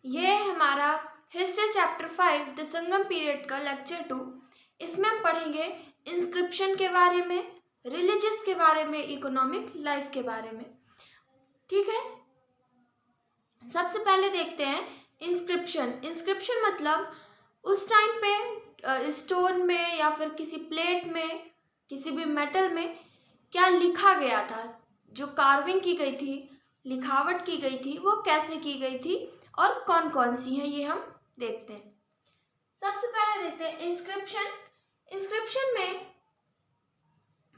ये हमारा history chapter 5 the Sangam period का लेक्चर 2। इसमें हम पढ़ेंगे इंस्क्रिप्शन के बारे में, रिलीजियस के बारे में, इकोनॉमिक लाइफ के बारे में। ठीक है, सबसे पहले देखते हैं इंस्क्रिप्शन। इंस्क्रिप्शन मतलब उस टाइम पे स्टोन में या फिर किसी प्लेट में, किसी भी मेटल में क्या लिखा गया था, जो कार्विंग की गई थी, लिखावट की गई थी, वो कैसे की गई थी और कौन कौन सी हैं, ये हम देखते हैं। सबसे पहले देखते हैं इंस्क्रिप्शन। इंस्क्रिप्शन में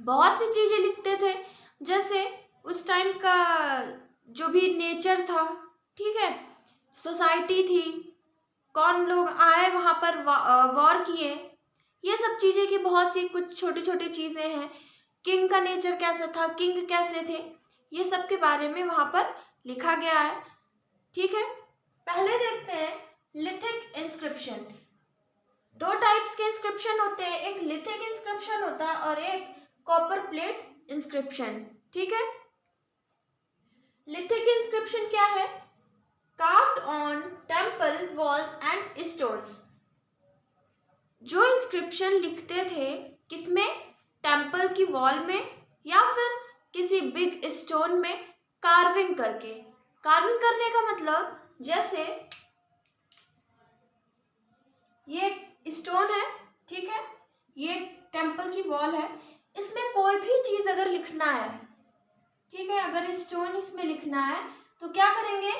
बहुत सी चीजें लिखते थे, जैसे उस टाइम का जो भी नेचर था, ठीक है, सोसाइटी थी, कौन लोग आए वहाँ पर वॉर किए, ये सब चीज़ें की बहुत सी कुछ छोटी छोटी चीज़ें हैं। किंग का नेचर कैसा था, किंग कैसे थे, ये सब के बारे में वहाँ पर लिखा गया है। ठीक है, पहले देखते हैं लिथिक इंस्क्रिप्शन। दो टाइप्स के इंस्क्रिप्शन होते हैं, एक लिथिक इंस्क्रिप्शन होता है और एक कॉपर प्लेट इंस्क्रिप्शन। ठीक है, लिथिक इंस्क्रिप्शन क्या है? Carved on temple walls and stones. जो इंस्क्रिप्शन लिखते थे किसमें? टेम्पल की वॉल में या फिर किसी बिग स्टोन में कार्विंग करके। कार्विंग करने का मतलब जैसे ये स्टोन है, ठीक है, ये टेम्पल की वॉल है, इसमें कोई भी चीज अगर लिखना है, ठीक है, अगर स्टोन इसमें लिखना है तो क्या करेंगे,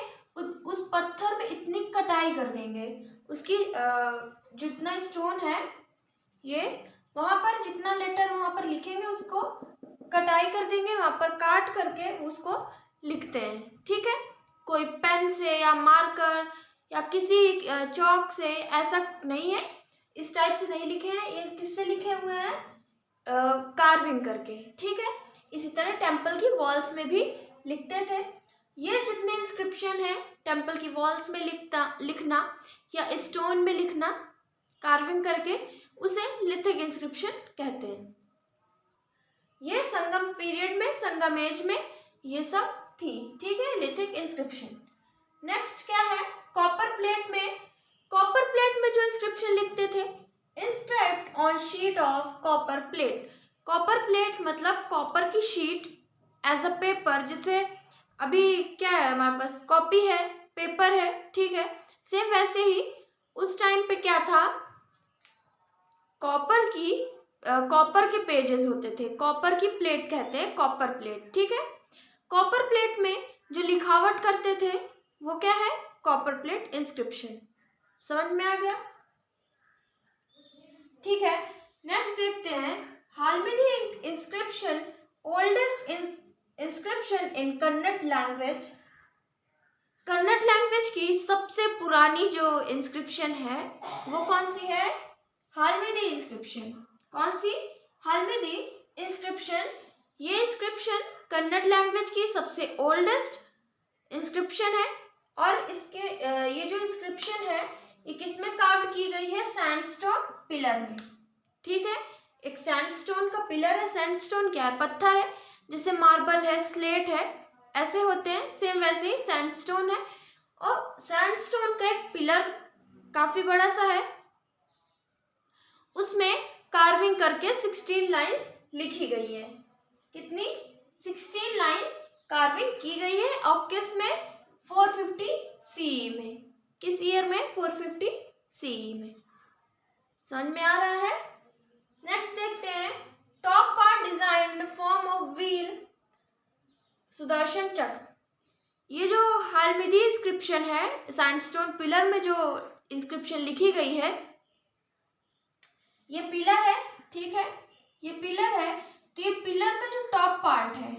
उस पत्थर में इतनी कटाई कर देंगे, उसकी जितना स्टोन है, ये वहां पर जितना लेटर वहां पर लिखेंगे उसको कटाई कर देंगे, वहां पर काट करके उसको लिखते हैं। ठीक है, कोई पेन से या मार्कर या किसी चौक से ऐसा नहीं है, इस टाइप से नहीं लिखे हैं, ये किससे लिखे हुए हैं? कार्विंग करके। ठीक है, इसी तरह टेम्पल की वॉल्स में भी लिखते थे। ये जितने इंस्क्रिप्शन है टेम्पल की वॉल्स में लिखना या स्टोन में लिखना कार्विंग करके, उसे लिथिक इंस्क्रिप्शन कहते हैं। ये संगम पीरियड में, संगम एज में ये सब थी। ठीक है, लिथिक इंस्क्रिप्शन। नेक्स्ट क्या है? कॉपर प्लेट में। कॉपर प्लेट में जो इंस्क्रिप्शन लिखते थे, inscribed on sheet of copper plate. Copper plate मतलब कॉपर की शीट एज अ पेपर, जिसे अभी क्या है हमारे पास, कॉपी है, पेपर है, ठीक है, सेम वैसे ही उस टाइम पे क्या था, कॉपर के पेजेस होते थे, कॉपर की प्लेट कहते हैं, कॉपर प्लेट। ठीक है, कॉपर प्लेट में जो लिखावट करते थे वो क्या है? Copper plate inscription. समझ में आ गया? ठीक है, नेक्स्ट देखते हैं Halmidi inscription, oldest inscription in Kannada language. Kannada language की सबसे पुरानी जो इंस्क्रिप्शन है वो कौन सी है? हालमिडी इंस्क्रिप्शन। कौन सी? हालमिडी इंस्क्रिप्शन। ये इंस्क्रिप्शन कन्नड़ लैंग्वेज की सबसे ओल्डेस्ट इंस्क्रिप्शन है और इसके ये जो इंस्क्रिप्शन है ये किसमें कार्व की गई है? सैंडस्टोन पिलर में। ठीक है, एक सैंडस्टोन का पिलर है। सैंडस्टोन क्या है? पत्थर है, जैसे मार्बल है, स्लेट है, ऐसे होते हैं, सेम वैसे ही सैंडस्टोन है। और सैंडस्टोन का एक पिलर काफी बड़ा सा है, उसमें कार्विंग करके 16 लाइंस लिखी गई है। कितनी? 16 लाइंस कार्विंग की गई है। और किस में? 450 CE में। किस ईयर में? 450 CE में। समझ में आ रहा है? नेक्स्ट देखते हैं top part design in form of wheel, Sudarshan चक्र। ये जो हालमिडी इंस्क्रिप्शन है, सैंडस्टोन पिलर में जो इंस्क्रिप्शन लिखी गई है, ये पिलर है, ठीक है, ये पिलर है, तो ये पिलर का जो टॉप पार्ट है,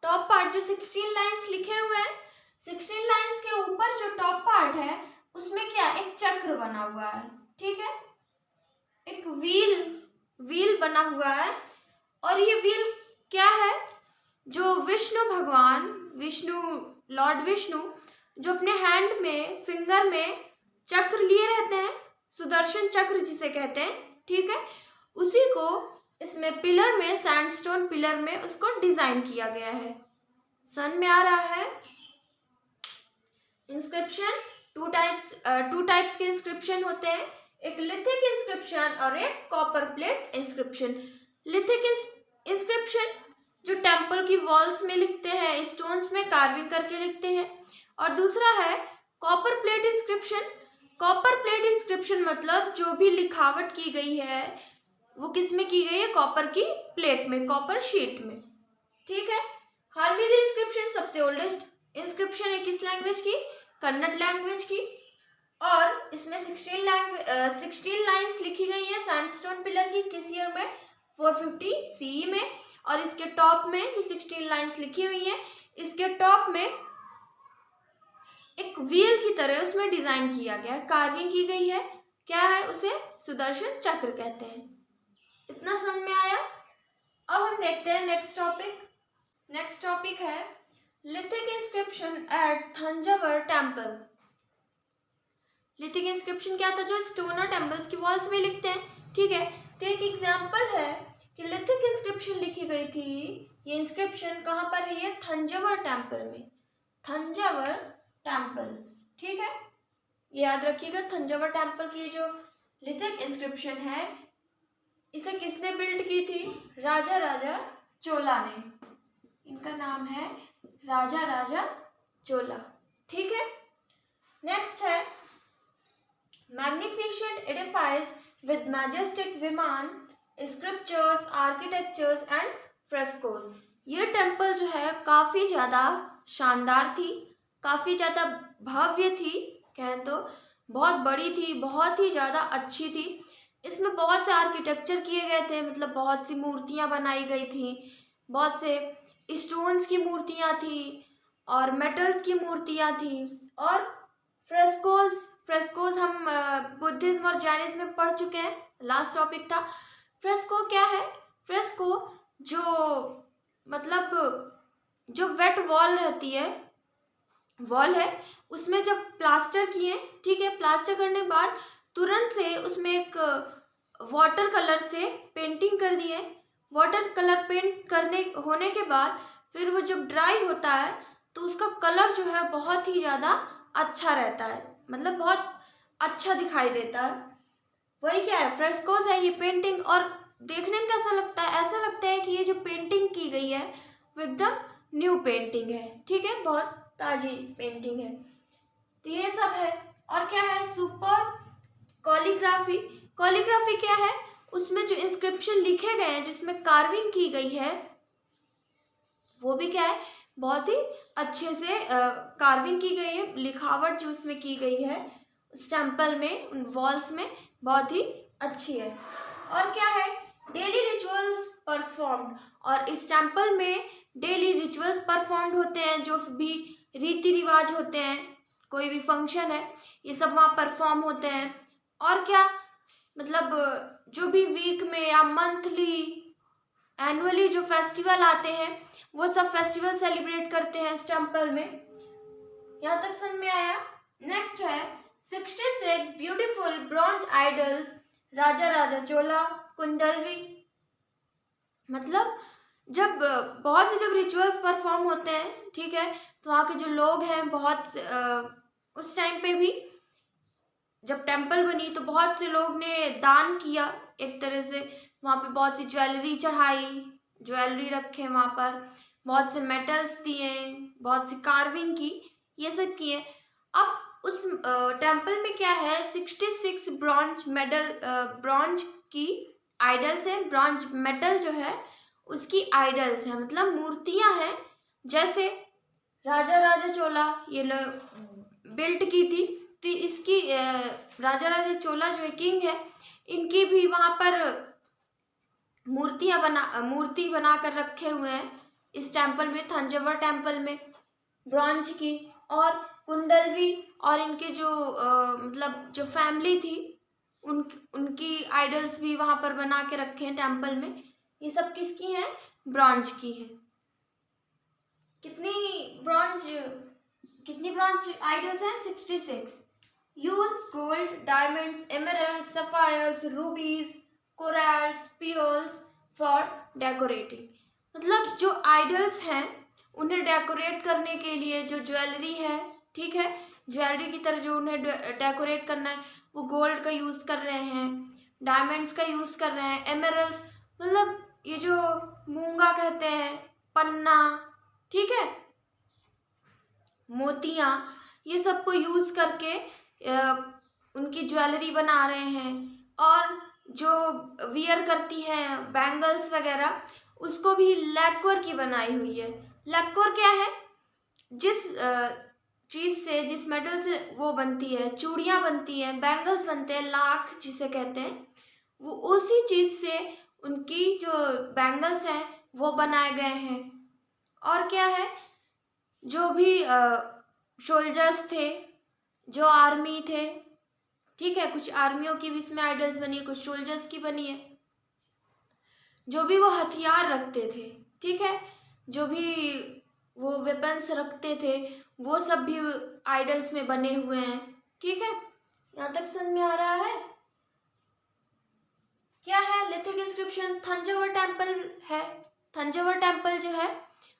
टॉप पार्ट जो 16 लाइंस लिखे हुए हैं, 16 लाइंस के ऊपर जो टॉप पार्ट है उसमें क्या? एक चक्र बना हुआ है। ठीक है, एक व्हील बना हुआ है। और ये व्हील क्या है? जो विष्णु भगवान, लॉर्ड विष्णु जो अपने हैंड में, फिंगर में चक्र लिए रहते हैं, सुदर्शन चक्र जिसे कहते हैं, ठीक है, उसी को इसमें पिलर में, सैंडस्टोन पिलर में उसको डिजाइन किया गया है। समझ में आ रहा है? इंस्क्रिप्शन टू टाइप्स के इंस्क्रिप्शन होते हैं, एक लिथिक इंस्क्रिप्शन और एक copper plate inscription. Lithic inscription जो टेम्पल की वॉल्स में लिखते हैं, स्टोन्स में कार्विंग करके लिखते हैं, और दूसरा है copper plate inscription. Copper plate inscription मतलब जो भी लिखावट की गई है वो किस में की गई है, कॉपर की प्लेट में, कॉपर शीट में, ठीक है। हालवेली इंस्क्रिप्शन सबसे ओल्डेस्ट इंस्क्रिप्शन है किस लैंग्वेज की, कन्नड़ लैंग्वेज की, और इसमें 16 लाइन्स लिखी गई है सैंडस्टोन पिलर की, किस ईयर में, 450 CE में। और इसके टॉप में भी 16 लाइन्स लिखी हुई है। इसके टॉप में एक व्हील की तरह उसमें डिजाइन किया गया है, कार्विंग की गई है, क्या है, उसे सुदर्शन चक्र कहते हैं। इतना समझ में आया। अब हम देखते हैं नेक्स्ट टॉपिक। नेक्स्ट टॉपिक है lithic inscription at Thanjavur temple. Lithic inscription क्या था, जो स्टोन और टेम्पल्स की वॉल्स में लिखते हैं, ठीक है। तो एक एग्जांपल है कि लिथिक इंस्क्रिप्शन लिखी गई थी, ये इंस्क्रिप्शन कहाँ पर है, ये थंजावर टेम्पल में, थंजावर टेम्पल, ठीक है। ये याद रखिएगा, थंजावर टेम्पल की जो लिथिक इंस्क्रिप्शन है इसे किसने बिल्ड की थी, राजा राजा चोला ने। इनका नाम है राजा राजा चोला, ठीक है। नेक्स्ट है मैग्निफिसेंट एडिफाइस विद मैजेस्टिक विमान, स्क्रिप्चर्स, आर्किटेक्चर्स एंड फ्रेस्कोज। ये टेम्पल जो है काफ़ी ज़्यादा शानदार थी, काफ़ी ज़्यादा भव्य थी, कहें तो बहुत बड़ी थी, बहुत ही ज़्यादा अच्छी थी। इसमें बहुत से आर्किटेक्चर किए गए थे, मतलब बहुत सी मूर्तियाँ बनाई गई थी, बहुत से स्टोन्स की मूर्तियाँ थी और मेटल्स की मूर्तियाँ थी, और फ्रेस्कोज हम बुद्धिज्म और जैनिज्म में पढ़ चुके हैं, लास्ट टॉपिक था। फ्रेस्को क्या है, फ्रेस्को जो मतलब जो वेट वॉल रहती है, वॉल है, उसमें जब प्लास्टर किए, ठीक है, प्लास्टर करने के बाद तुरंत से उसमें एक वाटर कलर से पेंटिंग कर दिए। वाटर कलर पेंट करने होने के बाद फिर वो जब ड्राई होता है तो उसका कलर जो है बहुत ही ज़्यादा अच्छा रहता है, मतलब बहुत अच्छा दिखाई देता है। वही क्या है, फ्रेस्कोज है, ये पेंटिंग। और देखने में कैसा लगता है, ऐसा लगता है कि ये जो पेंटिंग की गई है वो एकदम न्यू पेंटिंग है, ठीक है, बहुत ताजी पेंटिंग है। तो ये सब है। और क्या है, सुपर कॉलीग्राफी। कॉलीग्राफी क्या है, उसमें जो इंस्क्रिप्शन लिखे गए हैं, जिसमें कार्विंग की गई है, वो भी क्या है, बहुत ही अच्छे से कार्विंग की गई है, लिखावट जो उसमें की गई है उस टेम्पल में, उन वॉल्स में, बहुत ही अच्छी है। और क्या है, डेली रिचुअल्स परफॉर्म्ड। और इस टेम्पल में डेली रिचुअल्स परफॉर्म्ड होते हैं, जो भी रीति रिवाज होते हैं, कोई भी फंक्शन है, ये सब वहाँ परफॉर्म होते हैं। और क्या, मतलब जो भी वीक में या मंथली, एनुअली जो फेस्टिवल आते हैं, वो सब फेस्टिवल सेलिब्रेट करते हैं इस टेम्पल में। यहाँ तक समझ में आया। नेक्स्ट है 66 ब्यूटीफुल ब्रॉन्ज आइडल्स, राजा राजा चोला कुंडलवी। मतलब जब बहुत से जब रिचुअल्स परफॉर्म होते हैं, ठीक है, तो वहाँ के जो लोग हैं, बहुत उस टाइम पे भी जब टेम्पल बनी तो बहुत से लोग ने दान किया, एक तरह से वहाँ पे बहुत सी ज्वेलरी चढ़ाई, ज्वेलरी रखे वहाँ पर, बहुत से मेटल्स दिए, बहुत सी कार्विंग की, ये सब किए। अब उस टेम्पल में क्या है, 66 ब्रॉन्ज की आइडल्स हैं, ब्रॉन्ज मेटल जो है उसकी आइडल्स हैं, मतलब मूर्तियां हैं। जैसे राजा राजा चोला ये बिल्ट की थी, तो इसकी राजा राजा चोला जो है किंग है, इनकी भी वहाँ पर मूर्ति बना कर रखे हुए हैं इस टेम्पल में, थंजावर टेम्पल में, ब्रॉन्ज की। और कुंडलवी और इनके जो मतलब जो फैमिली थी उनकी आइडल्स भी वहाँ पर बना के रखे हैं टेम्पल में। ये सब किसकी हैं, ब्रॉन्ज की है। कितनी ब्रॉन्ज आइडल्स हैं, 66। Use gold, diamonds, emerald, sapphires, rubies, corals, pearls for decorating. मतलब जो आइडल्स हैं उन्हें डेकोरेट करने के लिए जो ज्वेलरी है, ठीक है, ज्वेलरी की तरह जो उन्हें डेकोरेट करना है वो गोल्ड का यूज़ कर रहे हैं, डायमंड्स का यूज़ कर रहे हैं, एमरल्ड्स, मतलब ये जो मूंगा कहते हैं, पन्ना, ठीक है, मोतियाँ, ये सब को यूज़ करके उनकी ज्वेलरी बना रहे हैं। और जो वियर करती हैं बैंगल्स वगैरह, उसको भी लैक्वर की बनाई हुई है। लैक्वर क्या है? जिस चीज़ से, जिस मेटल से वो बनती है, चूड़ियाँ बनती हैं, बैंगल्स बनते हैं, लाख जिसे कहते हैं, वो उसी चीज़ से उनकी जो बैंगल्स हैं वो बनाए गए हैं। और क्या है, जो भी सोल्जर्स थे, जो आर्मी थे, ठीक है, कुछ आर्मियों की भी इसमें आइडल्स बनी है, कुछ सोल्जर्स की बनी है, जो भी वो हथियार रखते थे, ठीक है, जो भी वो वेपन्स रखते थे, वो सब भी आइडल्स में बने हुए हैं। ठीक है, यहाँ तक समझ में आ रहा है? क्या है लिथिक इंस्क्रिप्शन? थंजावुर टेम्पल है। थंजावुर टेम्पल जो है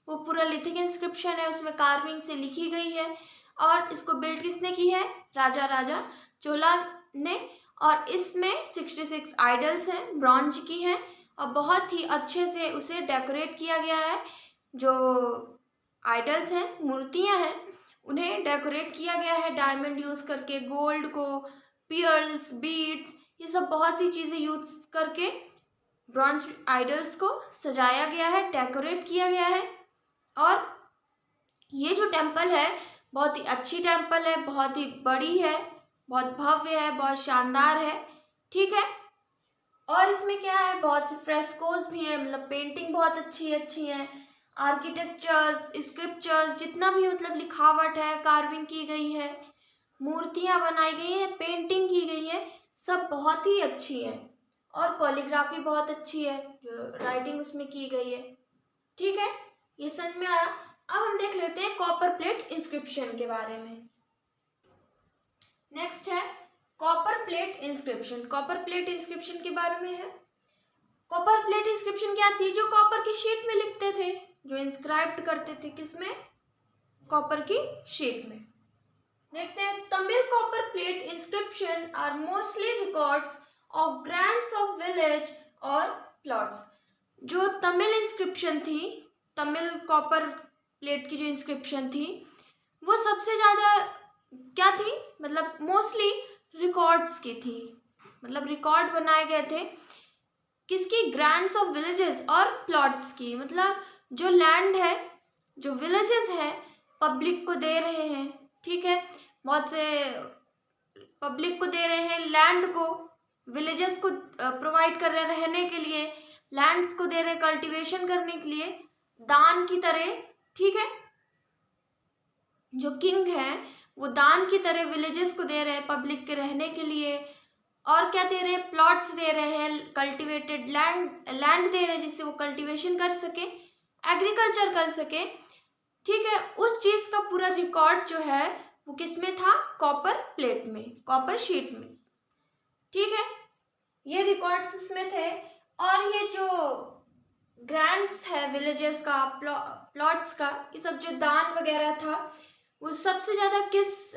वो पूरा लिथिक इंस्क्रिप्शन है, उसमें कार्विंग से लिखी गई है। और इसको बिल्ड किसने की है? राजा चोला ने। और इसमें 66 आइडल्स हैं, ब्रॉन्ज की हैं, और बहुत ही अच्छे से उसे डेकोरेट किया गया है। जो आइडल्स हैं, मूर्तियां हैं, उन्हें डेकोरेट किया गया है डायमंड यूज़ करके, गोल्ड को, पियर्ल्स, बीड्स, ये सब बहुत सी चीज़ें यूज़ करके ब्रॉन्ज आइडल्स को सजाया गया है, डेकोरेट किया गया है। और ये जो टेम्पल है बहुत ही अच्छी टेम्पल है, बहुत ही बड़ी है, बहुत भव्य है, बहुत शानदार है। ठीक है, और इसमें क्या है, बहुत से फ्रेस्कोस भी हैं, मतलब पेंटिंग बहुत अच्छी है, आर्किटेक्चर्स, स्क्रिप्चर्स, जितना भी मतलब लिखावट है, कार्विंग की गई है, मूर्तियाँ बनाई गई हैं, पेंटिंग की गई है, सब बहुत ही अच्छी है। और कॉलीग्राफी बहुत अच्छी है, जो राइटिंग उसमें की गई है। ठीक है, ये समझ में आया। अब हम देख लेते हैं कॉपर प्लेट इंस्क्रिप्शन के बारे में। नेक्स्ट है copper plate inscription. Copper plate inscription के बारे में है। कॉपर प्लेट इंस्क्रिप्शन क्या थी? जो कॉपर की शीट में लिखते थे, जो इंस्क्राइब्ड करते थे, किसमें? कॉपर की शीट में। देखते हैं, Tamil copper plate inscription are mostly records of grants of village और प्लॉट्स। जो तमिल इंस्क्रिप्शन थी, तमिल कॉपर प्लेट की जो इंस्क्रिप्शन थी, वो सबसे ज़्यादा क्या थी, मतलब मोस्टली रिकॉर्ड्स की थी, मतलब रिकॉर्ड बनाए गए थे किसकी? ग्रांट्स ऑफ विलेजेस और प्लॉट्स की। मतलब जो लैंड है, जो विलेजेस है, पब्लिक को दे रहे हैं, ठीक है, बहुत से पब्लिक को दे रहे हैं लैंड को, विलेजेस को प्रोवाइड कर रहे हैं रहने के लिए, लैंड्स को दे रहे हैं कल्टीवेशन करने के लिए, दान की तरह। ठीक है, जो किंग है वो दान की तरह विलेजेस को दे रहे हैं पब्लिक के रहने के लिए। और क्या दे रहे हैं? प्लॉट्स दे रहे हैं, कल्टीवेटेड लैंड दे रहे हैं जिससे वो कल्टीवेशन कर सके, एग्रीकल्चर कर सके। ठीक है, उस चीज़ का पूरा रिकॉर्ड जो है वो किस में था? कॉपर प्लेट में, कॉपर शीट में। ठीक है, ये रिकॉर्ड्स उसमें थे। और ये जो ग्रांट्स है विलेजेस का, प्लॉट्स का, ये सब जो दान वगैरह था, वो सबसे ज़्यादा किस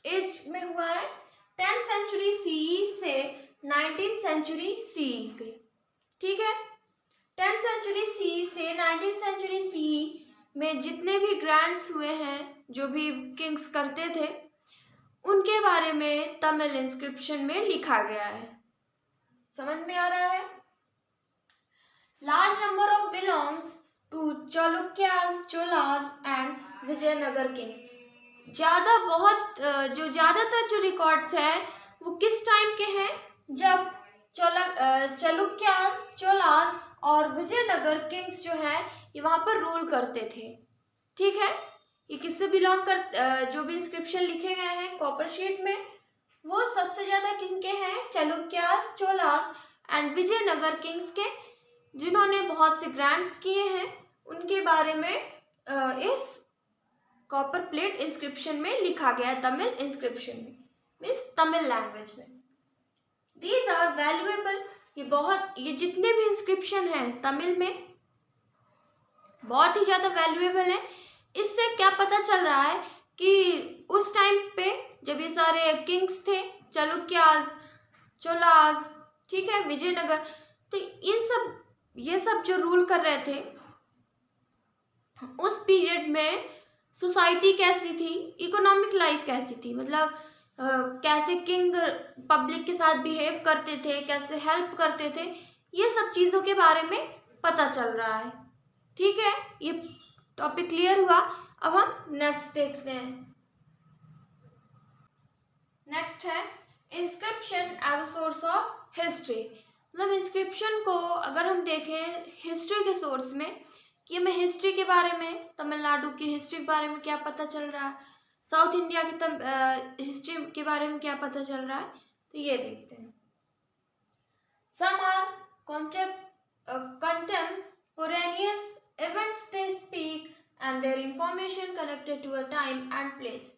एज में हुआ है? 10th सेंचुरी CE से 19th सेंचुरी CE के। ठीक है, 10th सेंचुरी CE से 19th सेंचुरी CE में जितने भी ग्रांट्स हुए हैं, जो भी किंग्स करते थे, उनके बारे में तमिल इंस्क्रिप्शन में लिखा गया है। समझ में आ रहा है? Large number of belongs to Chalukyas, Cholas and Vijayanagar kings. जो ज़्यादातर जो रिकॉर्ड्स हैं वो किस टाइम के हैं? जब चालुक्यास, चोलास और विजयनगर किंग्स जो हैं ये वहाँ पर रूल करते थे। ठीक है, ये किससे बिलोंग कर, जो भी इंस्क्रिप्शन लिखे गए हैं कॉपर शीट में, वो सबसे ज़्यादा किनके हैं? चालुक्यास, चोलास एंड विजयनगर किंग्स के, जिन्होंने बहुत से ग्रांट्स किए हैं। उनके बारे में इस कॉपर प्लेट इंस्क्रिप्शन में लिखा गया है, तमिल इंस्क्रिप्शन में, मीन्स तमिल लैंग्वेज में। These are valuable. ये जितने भी इंस्क्रिप्शन हैं तमिल में बहुत ही ज़्यादा वैल्यूएबल है। इससे क्या पता चल रहा है कि उस टाइम पे जब ये सारे किंग्स थे, चालुक्यास, चोलास, ठीक है, विजयनगर, तो ये सब जो रूल कर रहे थे उस पीरियड में सोसाइटी कैसी थी, इकोनॉमिक लाइफ कैसी थी, मतलब कैसे किंग पब्लिक के साथ बिहेव करते थे, कैसे हेल्प करते थे, ये सब चीज़ों के बारे में पता चल रहा है। ठीक है, ये टॉपिक क्लियर हुआ। अब हम नेक्स्ट देखते हैं। नेक्स्ट है inscription as a source of history. मतलब इंस्क्रिप्शन को अगर हम देखें हिस्ट्री के सोर्स में, कि हमें हिस्ट्री के बारे में, तमिलनाडु की हिस्ट्री के बारे में क्या पता चल रहा है, साउथ इंडिया की हिस्ट्री के बारे में क्या पता चल रहा है, तो ये देखते हैं। Some are contemporaneous events they speak and their information connected to a time and place।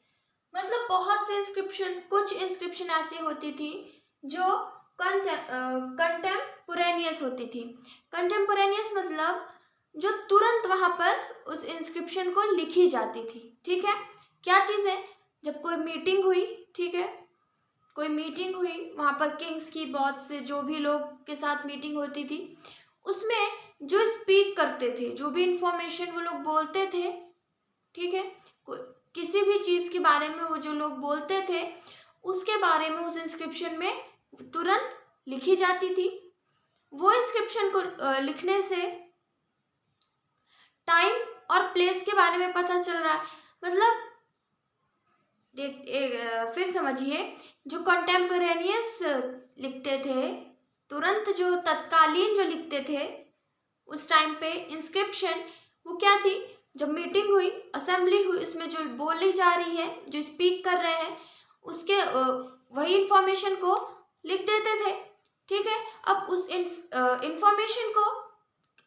मतलब बहुत से इंस्क्रिप्शन, कुछ इंस्क्रिप्शन ऐसी होती थी जो कंटेम्पोरेनियस होती थी। कंटेम्पोरेनियस मतलब जो तुरंत वहाँ पर उस इंस्क्रिप्शन को लिखी जाती थी। ठीक है, क्या चीज़ है, जब कोई मीटिंग हुई, ठीक है, कोई मीटिंग हुई वहाँ पर किंग्स की, बहुत से जो भी लोग के साथ मीटिंग होती थी, उसमें जो स्पीक करते थे, जो भी इंफॉर्मेशन वो लोग बोलते थे, ठीक है, किसी भी चीज़ के बारे में वो जो लोग बोलते थे उसके बारे में उस इंस्क्रिप्शन में तुरंत लिखी जाती थी। वो इंस्क्रिप्शन को लिखने से टाइम और प्लेस के बारे में पता चल रहा है। मतलब फिर समझिए, जो कंटेम्पोरेनियस लिखते थे, तुरंत जो तत्कालीन जो लिखते थे उस टाइम पे इंस्क्रिप्शन, वो क्या थी, जब मीटिंग हुई, असेंबली हुई, उसमें जो बोली जा रही है, जो स्पीक कर रहे हैं, उसके वही इंफॉर्मेशन को लिख देते थे। ठीक है, अब उस इंफॉर्मेशन को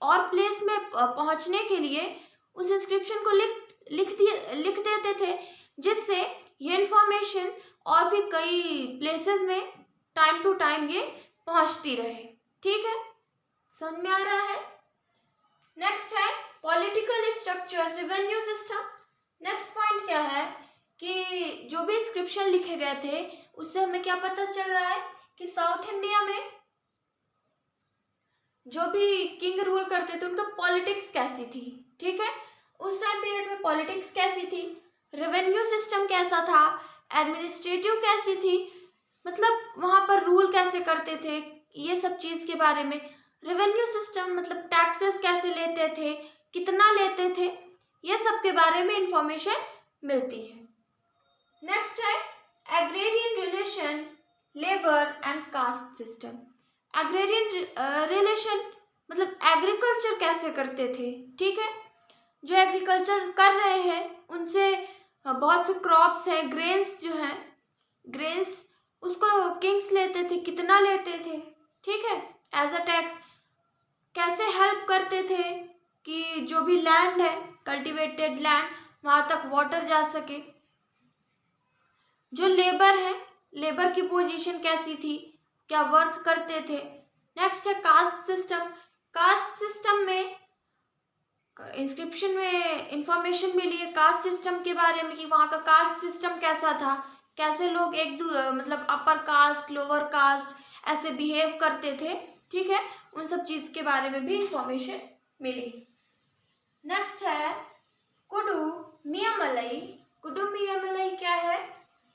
और प्लेस में पहुंचने के लिए उस इंस्क्रिप्शन को लिख देते थे, जिससे ये इंफॉर्मेशन और भी कई प्लेसेस में टाइम टू टाइम ये पहुंचती रहे। ठीक है, समझ में आ रहा है। नेक्स्ट है political structure, revenue system. Next point क्या है कि जो भी इंस्क्रिप्शन लिखे गए थे उससे हमें क्या पता चल रहा है कि साउथ इंडिया में जो भी किंग रूल करते थे उनका पॉलिटिक्स कैसी थी। ठीक है, उस टाइम पीरियड में पॉलिटिक्स कैसी थी, रेवेन्यू सिस्टम कैसा था, एडमिनिस्ट्रेटिव कैसी थी, मतलब वहाँ पर रूल कैसे करते थे, ये सब चीज़ के बारे में। रेवेन्यू सिस्टम मतलब टैक्सेस कैसे लेते थे, कितना लेते थे, ये सब के बारे में इंफॉर्मेशन मिलती है। नेक्स्ट है agrarian relation, labour and caste system. Agrarian relation मतलब एग्रीकल्चर कैसे करते थे। ठीक है, जो एग्रीकल्चर कर रहे हैं उनसे बहुत से क्रॉप्स हैं, ग्रेन्स जो हैं, ग्रेन्स उसको किंग्स लेते थे, कितना लेते थे, ठीक है, एज अ टैक्स। कैसे हेल्प करते थे कि जो भी लैंड है, कल्टिवेटेड लैंड, वहाँ तक वाटर जा सके। जो लेबर है, लेबर की पोजीशन कैसी थी, क्या वर्क करते थे। नेक्स्ट है कास्ट सिस्टम। कास्ट सिस्टम में इंस्क्रिप्शन में इंफॉर्मेशन मिली है कास्ट सिस्टम के बारे में कि वहाँ का कास्ट सिस्टम कैसा था, कैसे लोग मतलब अपर कास्ट, लोअर कास्ट ऐसे बिहेव करते थे। ठीक है, उन सब चीज़ के बारे में भी इंफॉर्मेशन मिली। नेक्स्ट है कुडुमियामलई। कुडुमियामलई क्या है,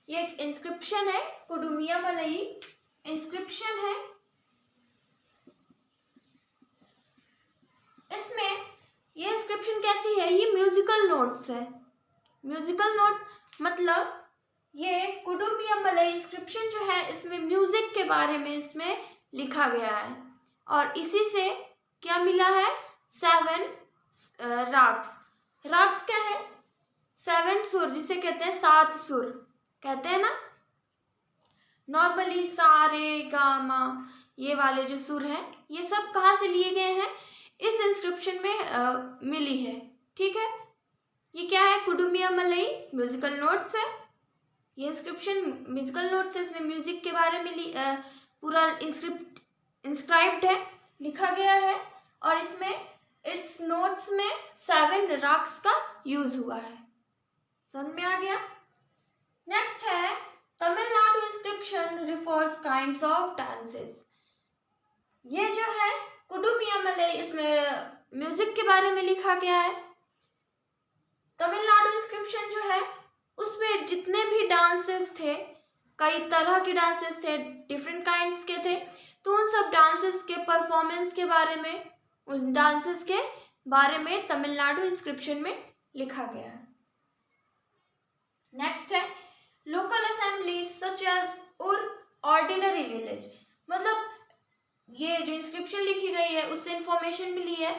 ये एक इंस्क्रिप्शन है, कुडुमियामलई इंस्क्रिप्शन है। इसमें ये इंस्क्रिप्शन कैसी है, ये म्यूजिकल नोट्स है। म्यूजिकल नोट्स मतलब ये कुडुमियामलई इंस्क्रिप्शन जो है इसमें म्यूजिक के बारे में इसमें लिखा गया है, और इसी से क्या मिला है, 7 राग्स। राग्स क्या है, 7 सुर, जिसे कहते हैं 7 सुर कहते हैं ना। नॉर्मली सा रे गा मा, ये वाले जो सुर हैं ये सब कहाँ से लिए गए हैं, इस इंस्क्रिप्शन में मिली है। ठीक है, ये क्या है, कुडुमियामलई म्यूजिकल नोट्स है। ये इंस्क्रिप्शन म्यूजिकल नोट्स है, इसमें म्यूजिक के बारे में पूरा इंस्क्राइब्ड है, लिखा गया है, और इसमें इस नोट्स में 7 राग्स का यूज हुआ है। समझ में आ गया। नेक्स्ट है Tamil Nadu inscription refers kinds of dances. ये जो है कुडुमियामले, इसमें म्यूजिक के बारे में लिखा गया है। तमिलनाडु इंस्क्रिप्शन जो है उसमें जितने भी डांसेस थे, कई तरह के डांसेस थे, डिफरेंट काइंड्स के थे, तो उन सब डांसेस के परफॉर्मेंस के बारे में, उन डांसेस के बारे में तमिलनाडु इंस्क्रिप्शन में लिखा गया है। नेक्स्ट है लोकल असेंबलीज सच एज और ऑर्डिनरी विलेज। मतलब ये जो इंस्क्रिप्शन लिखी गई है उससे इंफॉर्मेशन मिली है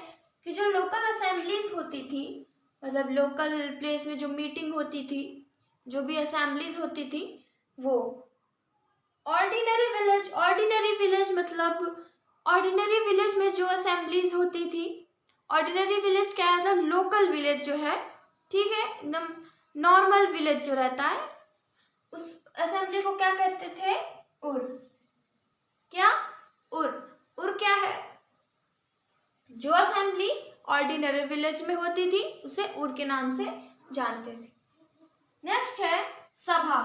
कि जो लोकल असेंबलीज होती थी, मतलब लोकल प्लेस में जो मीटिंग होती थी, जो भी असेंबलीज होती थी, वो ऑर्डिनरी विलेज मतलब ऑर्डिनरी विलेज में जो असेंबलीज होती थी, ऑर्डिनरी विलेज क्या है, मतलब लोकल विलेज जो है, ठीक है, एकदम नॉर्मल विलेज जो रहता है, उस असेंबली को क्या कहते थे, उर। क्या? उर क्या है? जो असेंबली ऑर्डिनरी विलेज में होती थी उसे उर के नाम से जानते थे। नेक्स्ट है सभा।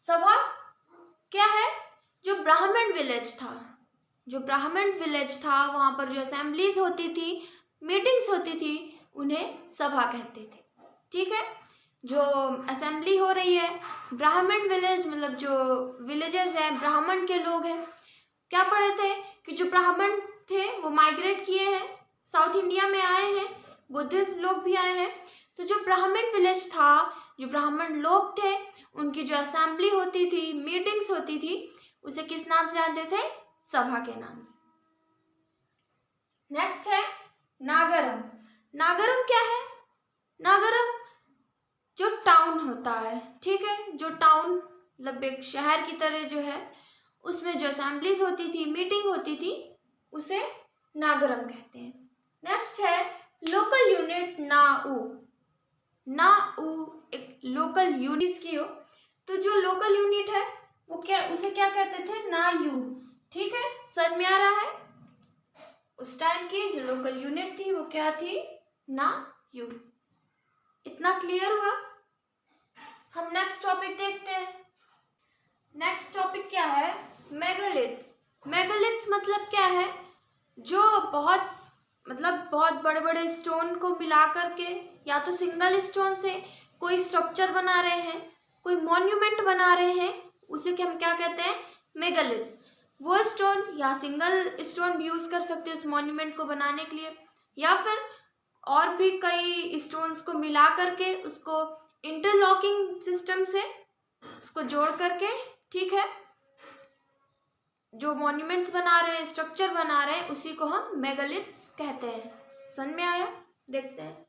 सभा क्या है? जो ब्राह्मण विलेज था, जो ब्राह्मण विलेज था, वहां पर जो असेंबलीज होती थी, मीटिंग्स होती थी, उन्हें सभा कहते थे। ठीक है, जो असेंबली हो रही है, ब्राह्मण विलेज मतलब जो विलेजेस हैं, ब्राह्मण के लोग हैं। क्या पढ़े थे कि जो ब्राह्मण थे वो माइग्रेट किए हैं, साउथ इंडिया में आए हैं, बुद्धिस्ट लोग भी आए हैं। तो जो ब्राह्मण विलेज था, जो ब्राह्मण लोग थे, उनकी जो असेंबली होती थी, मीटिंग्स होती थी, उसे किस नाम से जानते थे? सभा के नाम से। नेक्स्ट है नागरम। नागरम क्या है? नागरम जो टाउन होता है, ठीक है, जो टाउन मतलब एक शहर की तरह जो है, उसमें जो असेंबलीज होती थी, मीटिंग होती थी, उसे नागरम कहते हैं। नेक्स्ट है लोकल यूनिट नाउ। नाउ एक लोकल यूनिट की हो, तो जो लोकल यूनिट है वो क्या, उसे क्या कहते थे? नायू। ठीक है, समझ में आ रहा है? उस टाइम की जो लोकल यूनिट थी वो क्या थी? नायू। इतना क्लियर हुआ? हम नेक्स्ट टॉपिक देखते हैं। नेक्स्ट टॉपिक क्या है? मेगालिथ्स। मेगालिथ्स मतलब क्या है? जो बहुत बड़े बड़े स्टोन को मिला करके, या तो सिंगल स्टोन से कोई स्ट्रक्चर बना रहे हैं, कोई मॉन्यूमेंट बना रहे हैं, उसे हम क्या कहते हैं? मेगालिथ्स। वो स्टोन या सिंगल स्टोन भी यूज कर सकते हैं उस मॉन्यूमेंट को बनाने के लिए, या फिर और भी कई स्टोन्स को मिला करके उसको इंटरलॉकिंग सिस्टम से उसको जोड़ करके, ठीक है, जो मॉन्यूमेंट्स बना रहे हैं, स्ट्रक्चर बना रहे हैं, उसी को हम मेगालिथ्स कहते हैं। समझ में आया? देखते हैं।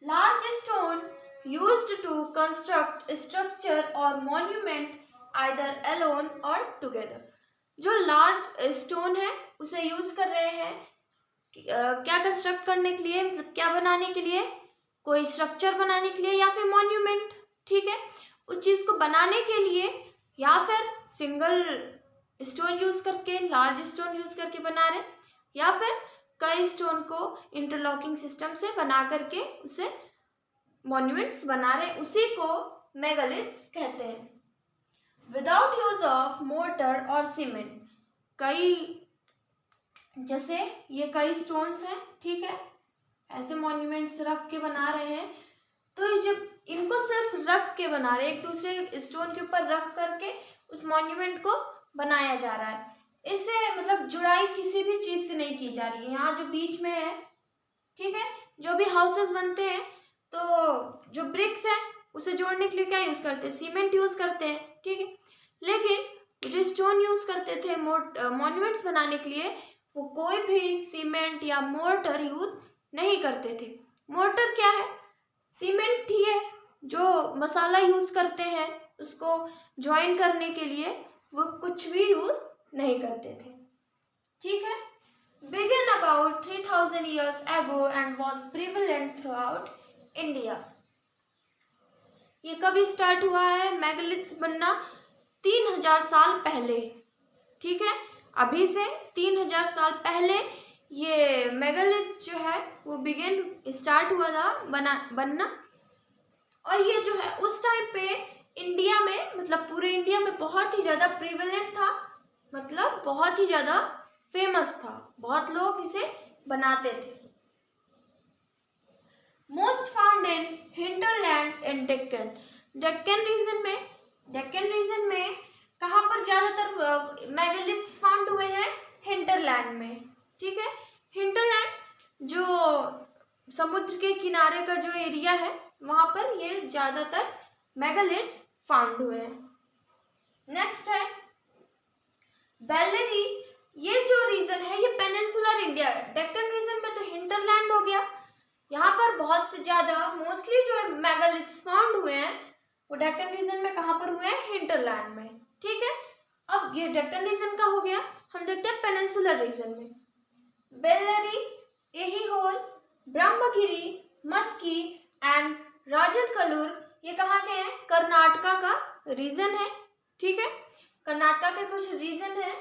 Large stone used to construct structure और monument either alone or together. जो लार्ज स्टोन है उसे यूज कर रहे हैं क्या कंस्ट्रक्ट करने के लिए, मतलब क्या बनाने के लिए? कोई स्ट्रक्चर बनाने के लिए या फिर मॉन्यूमेंट, ठीक है, उस चीज को बनाने के लिए, या फिर सिंगल स्टोन यूज करके, लार्ज स्टोन यूज करके बना रहे, या फिर कई स्टोन को इंटरलॉकिंग सिस्टम से बना करके उसे मॉन्यूमेंट्स बना रहे, उसी को मेगालिथ्स कहते हैं। विदाउट यूज ऑफ मोर्टर और सीमेंट। जैसे ये कई स्टोन्स हैं, ठीक है, ऐसे मॉन्यूमेंट्स रख के बना रहे हैं, तो ये जब इनको सिर्फ रख के बना रहे हैं, एक दूसरे स्टोन के ऊपर रख करके उस मॉन्यूमेंट को बनाया जा रहा है, इससे मतलब जुड़ाई किसी भी चीज से नहीं की जा रही है। यहाँ जो बीच में है, ठीक है, जो भी हाउसेस बनते हैं, तो जो ब्रिक्स है उसे जोड़ने के लिए क्या यूज करते हैं? सीमेंट यूज करते हैं, ठीक है, लेकिन जो स्टोन यूज करते थे मॉन्यूमेंट्स बनाने के लिए, वो कोई भी सीमेंट या मोर्टर यूज नहीं करते थे। मोर्टर क्या है? सीमेंट ही है, जो मसाला यूज करते हैं उसको ज्वाइन करने के लिए, वो कुछ भी यूज नहीं करते थे। ठीक है, began about 3000 years ago and was prevalent throughout India। ये कभी स्टार्ट हुआ है मेगालिथ्स बनना? 3000 साल पहले, ठीक है, अभी से 3000 साल पहले ये मेगालिथ्स जो है वो स्टार्ट हुआ था बनना। और ये जो है उस टाइम पे इंडिया में, मतलब पूरे इंडिया में बहुत ही ज़्यादा प्रिवेलेंट था, मतलब बहुत ही ज़्यादा फेमस था, बहुत लोग इसे बनाते थे। Most found in hinterland and Deccan. Deccan region में कहाँ पर ज़्यादातर मेगालिथ्स फाउंड हुए हैं? हिंटरलैंड में। ठीक है, हिंटरलैंड जो समुद्र के किनारे का जो एरिया है वहाँ पर ये ज़्यादातर मेगालिथ्स फाउंड हुए हैं। नेक्स्ट है बेल्लेरी। ये जो रीजन है ये पेनिनसुलर इंडिया है। डेक्कन रीजन में तो हिंटरलैंड हो गया, यहाँ पर बहुत से ज़्यादा मोस्टली जो मेगालिथ्स फाउंड हुए हैं वो डेक्कन रीजन में कहाँ पर हुए हैं? हिंटरलैंड में। ठीक है, अब ये डेक्कन रीजन का हो गया, हम देखते हैं पेनिनसुलर रीजन में। बेल्लेरी, एहीहोल, ब्रह्मगिरी, मस्की एंड राजनकलूर, ये कहाँ के हैं? कर्नाटका का रीजन है। ठीक है, कर्नाटका के कुछ रीजन है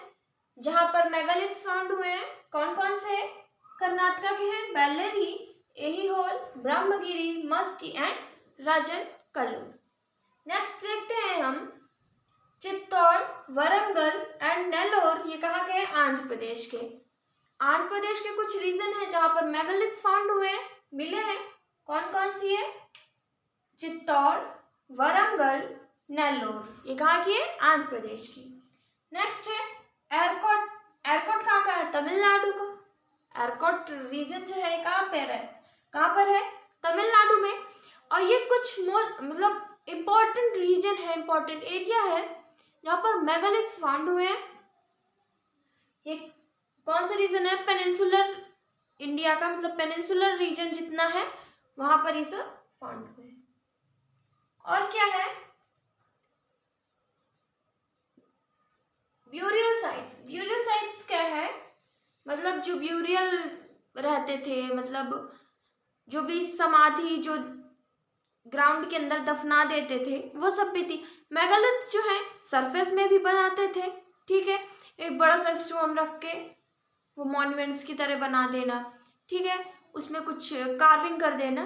जहाँ पर मेगालिथ्स फाउंड हुए हैं। कौन कौन से कर्नाटका के हैं? बेल्लेरी, एहीहोल, ब्रह्मगिरी, मस्की एंड राजनकलूर। नेक्स्ट देखते हैं हम चित्तौड़, वरंगल एंड नेल्लोर, ये कहाँ के हैं? आंध्र प्रदेश के। आंध्र प्रदेश के कुछ रीजन है जहाँ पर मेगालिथ्स फाउंड हुए हैं, मिले हैं। कौन कौन सी है? चित्तौड़, वरंगल, नेल्लोर, ये कहाँ की है? आंध्र प्रदेश की। नेक्स्ट है एरकोट। एरकोट कहाँ का है? तमिलनाडु का। एरकोट रीजन जो है कहाँ पर है? कहाँ पर है? तमिलनाडु में। और ये कुछ मतलब इम्पोर्टेंट रीजन है, इम्पोर्टेंट एरिया है जहाँ पर मेगालिथ्स फाउंड हुए हैं। ये कौन सा रीजन है? पेनिनसुलर इंडिया का, मतलब पेनिनसुलर रीजन जितना है वहां पर ये सब फाउंड हुए। और क्या है? Burial sites. ब्यूरियल साइट्स क्या है? मतलब जो ब्यूरियल रहते थे, मतलब जो भी समाधि जो ग्राउंड के अंदर दफना देते थे वो सब भी थी। मेगालिथ्स जो है सरफेस में भी बनाते थे। ठीक है, एक बड़ा सा स्टोन रख के वो मॉन्यूमेंट्स की तरह बना देना। ठीक है, उसमें कुछ कार्विंग कर देना,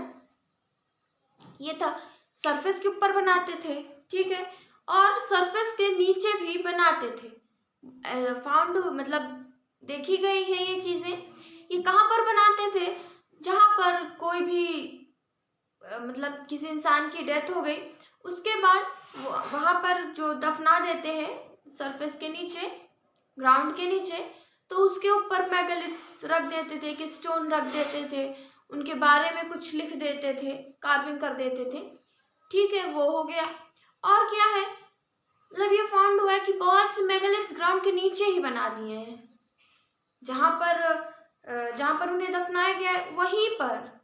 ये था। सरफेस के ऊपर बनाते थे। ठीक है, और सरफेस के नीचे भी बनाते थे। फाउंड मतलब देखी गई है ये चीज़ें। ये कहाँ पर बनाते थे? जहाँ पर कोई भी मतलब किसी इंसान की डेथ हो गई, उसके बाद वहाँ पर जो दफना देते हैं सरफेस के नीचे, ग्राउंड के नीचे, तो उसके ऊपर मेगालिथ्स रख देते थे, कि स्टोन रख देते थे, उनके बारे में कुछ लिख देते थे, कार्विंग कर देते थे। ठीक है, वो हो गया। और क्या है? मतलब ये फाउंड हुआ है कि बहुत से मेगालिथ्स ग्राउंड के नीचे ही बना दिए हैं, जहाँ पर उन्हें दफनाया गया है वहीं पर।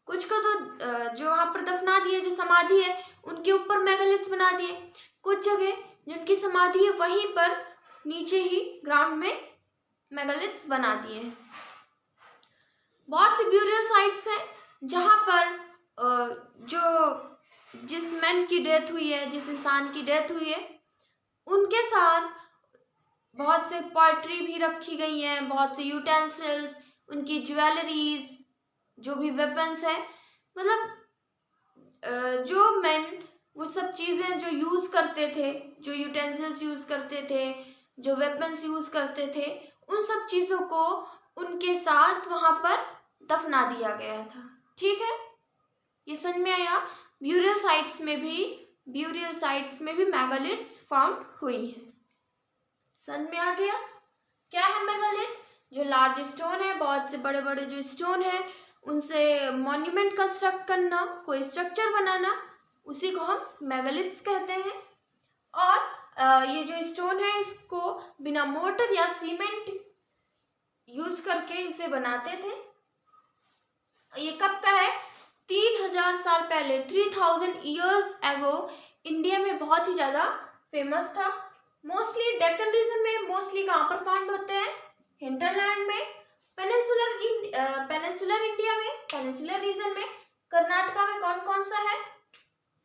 कुछ को तो जो वहाँ पर दफना दिए, जो समाधि है उनके ऊपर मेगालिथ्स बना दिए। कुछ जगह जिनकी समाधि है वहीं पर नीचे ही ग्राउंड में मेगालिथ्स बना दिए। बहुत सी ब्यूरियल साइट्स हैं जहाँ पर जिस मैन की डेथ हुई है, जिस इंसान की डेथ हुई है, उनके साथ बहुत से पोएट्री भी रखी गई हैं, बहुत से यूटेंसिल्स, उनकी ज्वेलरीज, जो भी वेपन्स है, मतलब जो मैन वो सब चीज़ें जो यूज़ करते थे, जो यूटेंसिल्स यूज़ करते थे, जो वेपन्स यूज़ करते थे, उन सब चीज़ों को उनके साथ वहाँ पर दफना दिया गया था। ठीक है, ये समझ में आया? ब्यूरियल साइट्स में भी मेगालिथ्स फाउंड हुई है। समझ में आ गया? क्या है मेगालिथ? जो लार्ज स्टोन है, बहुत से बड़े बड़े जो स्टोन है उनसे मॉन्यूमेंट कंस्ट्रक्ट करना, कोई स्ट्रक्चर बनाना, उसी को हम मेगालिथ्स कहते हैं। और ये जो स्टोन है इसको बिना मोटर या सीमेंट यूज करके उसे बनाते थे। ये कब का है? 3000 साल पहले, 3000 ईयर्स एगो इंडिया में बहुत ही ज़्यादा फेमस था। मोस्टली डेक्कन रीजन में, मोस्टली कहाँ पर फाउंड होते हैं? हिंटरलैंड में, पेनिनसुलर इंडिया में, पेनिनसुलर रीजन में। कर्नाटका में कौन कौन सा है?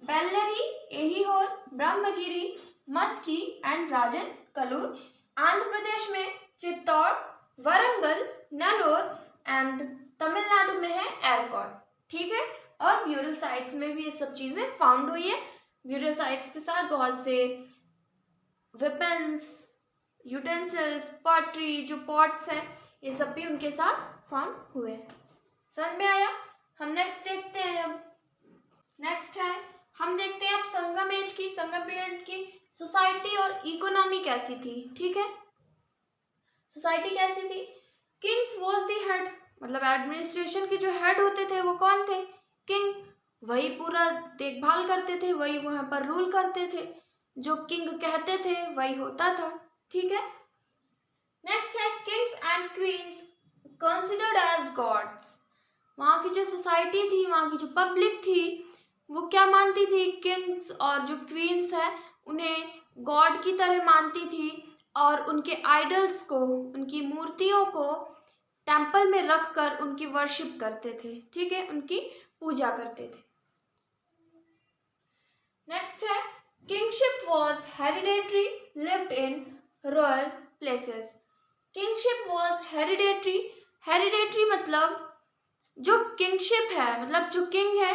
बेल्लेरी, एहीहोल, ब्रह्मगिरी, मस्की एंड राजनकलूर। आंध्र प्रदेश में चित्तौड़, वरंगल, नेल्लोर एंड तमिलनाडु में है एरकोट। ठीक है, और ब्यूरल साइट्स में भी ये सब चीज़ें फाउंड हुई है। ब्यूरल साइट्स के साथ बहुत से वेपन्स, यूटेंसिल्स, पॉटरी, जो पॉट्स हैं, ये सब भी उनके साथ फाउंड हुए हैं। समझ में आया? हम नेक्स्ट देखते हैं। अब नेक्स्ट है, हम देखते हैं अब संगम एज की, संगम पीरियड की सोसाइटी और इकोनॉमी कैसी थी। ठीक है, सोसाइटी कैसी थी? किंग्स वॉज द हेड, मतलब एडमिनिस्ट्रेशन के जो हेड होते थे वो कौन थे? किंग। वही पूरा देखभाल करते थे, वही वहां पर रूल करते थे, जो किंग कहते थे वही होता था। ठीक है, नेक्स्ट है kings and queens considered as gods. वहाँ की जो सोसाइटी थी, वहाँ की जो पब्लिक थी, वो क्या मानती थी? किंग्स और जो क्वींस है उन्हें गॉड की तरह मानती थी और उनके आइडल्स को, उनकी मूर्तियों को टेम्पल में रखकर उनकी वर्शिप करते थे। ठीक है, उनकी पूजा करते थे। नेक्स्ट है kingship was hereditary, lived in royal places. Kingship was hereditary. Hereditary मतलब जो किंगशिप है, मतलब जो किंग है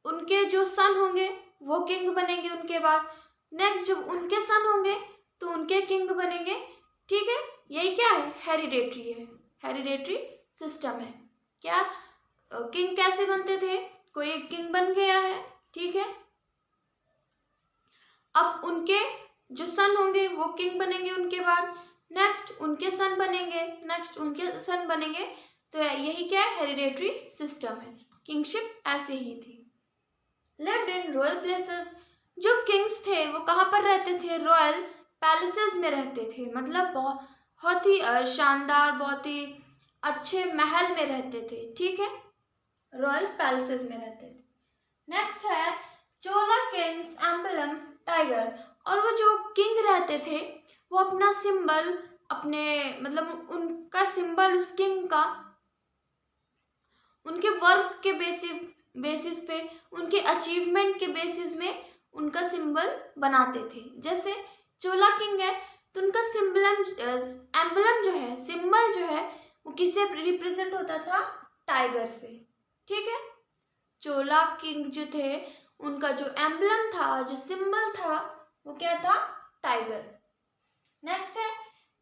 उनके जो सन होंगे वो किंग बनेंगे उनके बाद। नेक्स्ट जब उनके सन होंगे तो उनके किंग बनेंगे। ठीक है, यही क्या है? हेरिडेटरी है, हेरिडेटरी सिस्टम है। क्या किंग कैसे बनते थे? कोई एक किंग बन गया है, ठीक है, अब उनके जो सन होंगे वो किंग बनेंगे उनके बाद। नेक्स्ट उनके सन बनेंगे, नेक्स्ट उनके सन बनेंगे। तो यही क्या है? हेरिडेटरी सिस्टम है। किंगशिप ऐसे ही थी। Lived in royal places. जो किंग्स थे वो कहाँ पर रहते थे? रॉयल पैलेसेस में रहते थे, मतलब बहुत ही शानदार, बहुत ही अच्छे महल में रहते थे। ठीक है, रॉयल पैलेसेस में रहते थे। नेक्स्ट है चोला किंग्स एम्बलम टाइगर। और वो जो किंग रहते थे वो अपना सिंबल, अपने मतलब उनका सिंबल, उस किंग का उनके वर्क के बेसिस पे, उनके अचीवमेंट के बेसिस में उनका सिंबल बनाते थे। जैसे चोला किंग है तो उनका एम्बलम जो है, सिंबल जो है, वो किससे रिप्रेजेंट होता था? टाइगर से। ठीक है, चोला किंग जो थे उनका जो एम्बलम था, जो सिंबल था, वो क्या था? टाइगर। नेक्स्ट है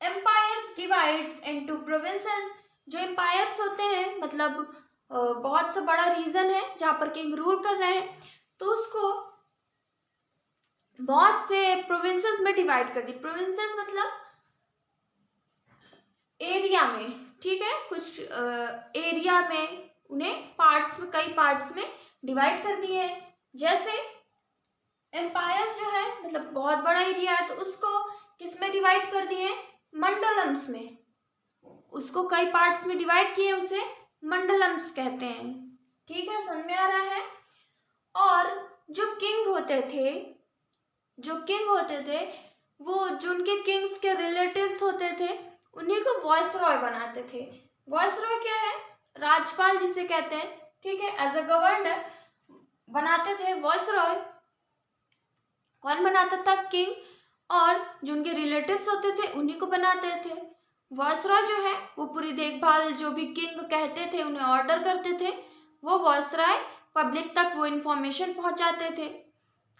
एम्पायर्स डिवाइड्स इनटू प्रोविंसेस। जो एम्पायर्स होते हैं, मतलब बहुत सा बड़ा रीजन है जहाँ पर किंग रूल कर रहे हैं, तो उसको बहुत से प्रोविंसेस में डिवाइड कर दी। प्रोविंसेस मतलब एरिया में। ठीक है, कुछ एरिया में उन्हें पार्ट्स में, कई पार्ट्स में डिवाइड कर दिए है। जैसे एम्पायर्स जो है मतलब बहुत बड़ा एरिया है तो उसको किस में डिवाइड कर दिए? मंडलम्स में। उसको कई पार्ट्स में डिवाइड किए, उसे मंडलम्स कहते हैं। ठीक है, समझ में आ रहा है? और जो किंग होते थे, वो जो उनके किंग्स के रिलेटिव्स होते थे उन्हीं को वॉइस रॉय बनाते थे। वॉइस रॉय क्या है? राज्यपाल जिसे कहते हैं। ठीक है, एज अ गवर्नर बनाते थे वॉइस रॉय। कौन बनाता था? किंग, और जो उनके रिलेटिव्स होते थे उन्हीं को बनाते थे। वॉइसरॉय जो है वो पूरी देखभाल, जो भी किंग कहते थे उन्हें ऑर्डर करते थे, वो वॉइसरॉय पब्लिक तक वो इंफॉर्मेशन पहुंचाते थे,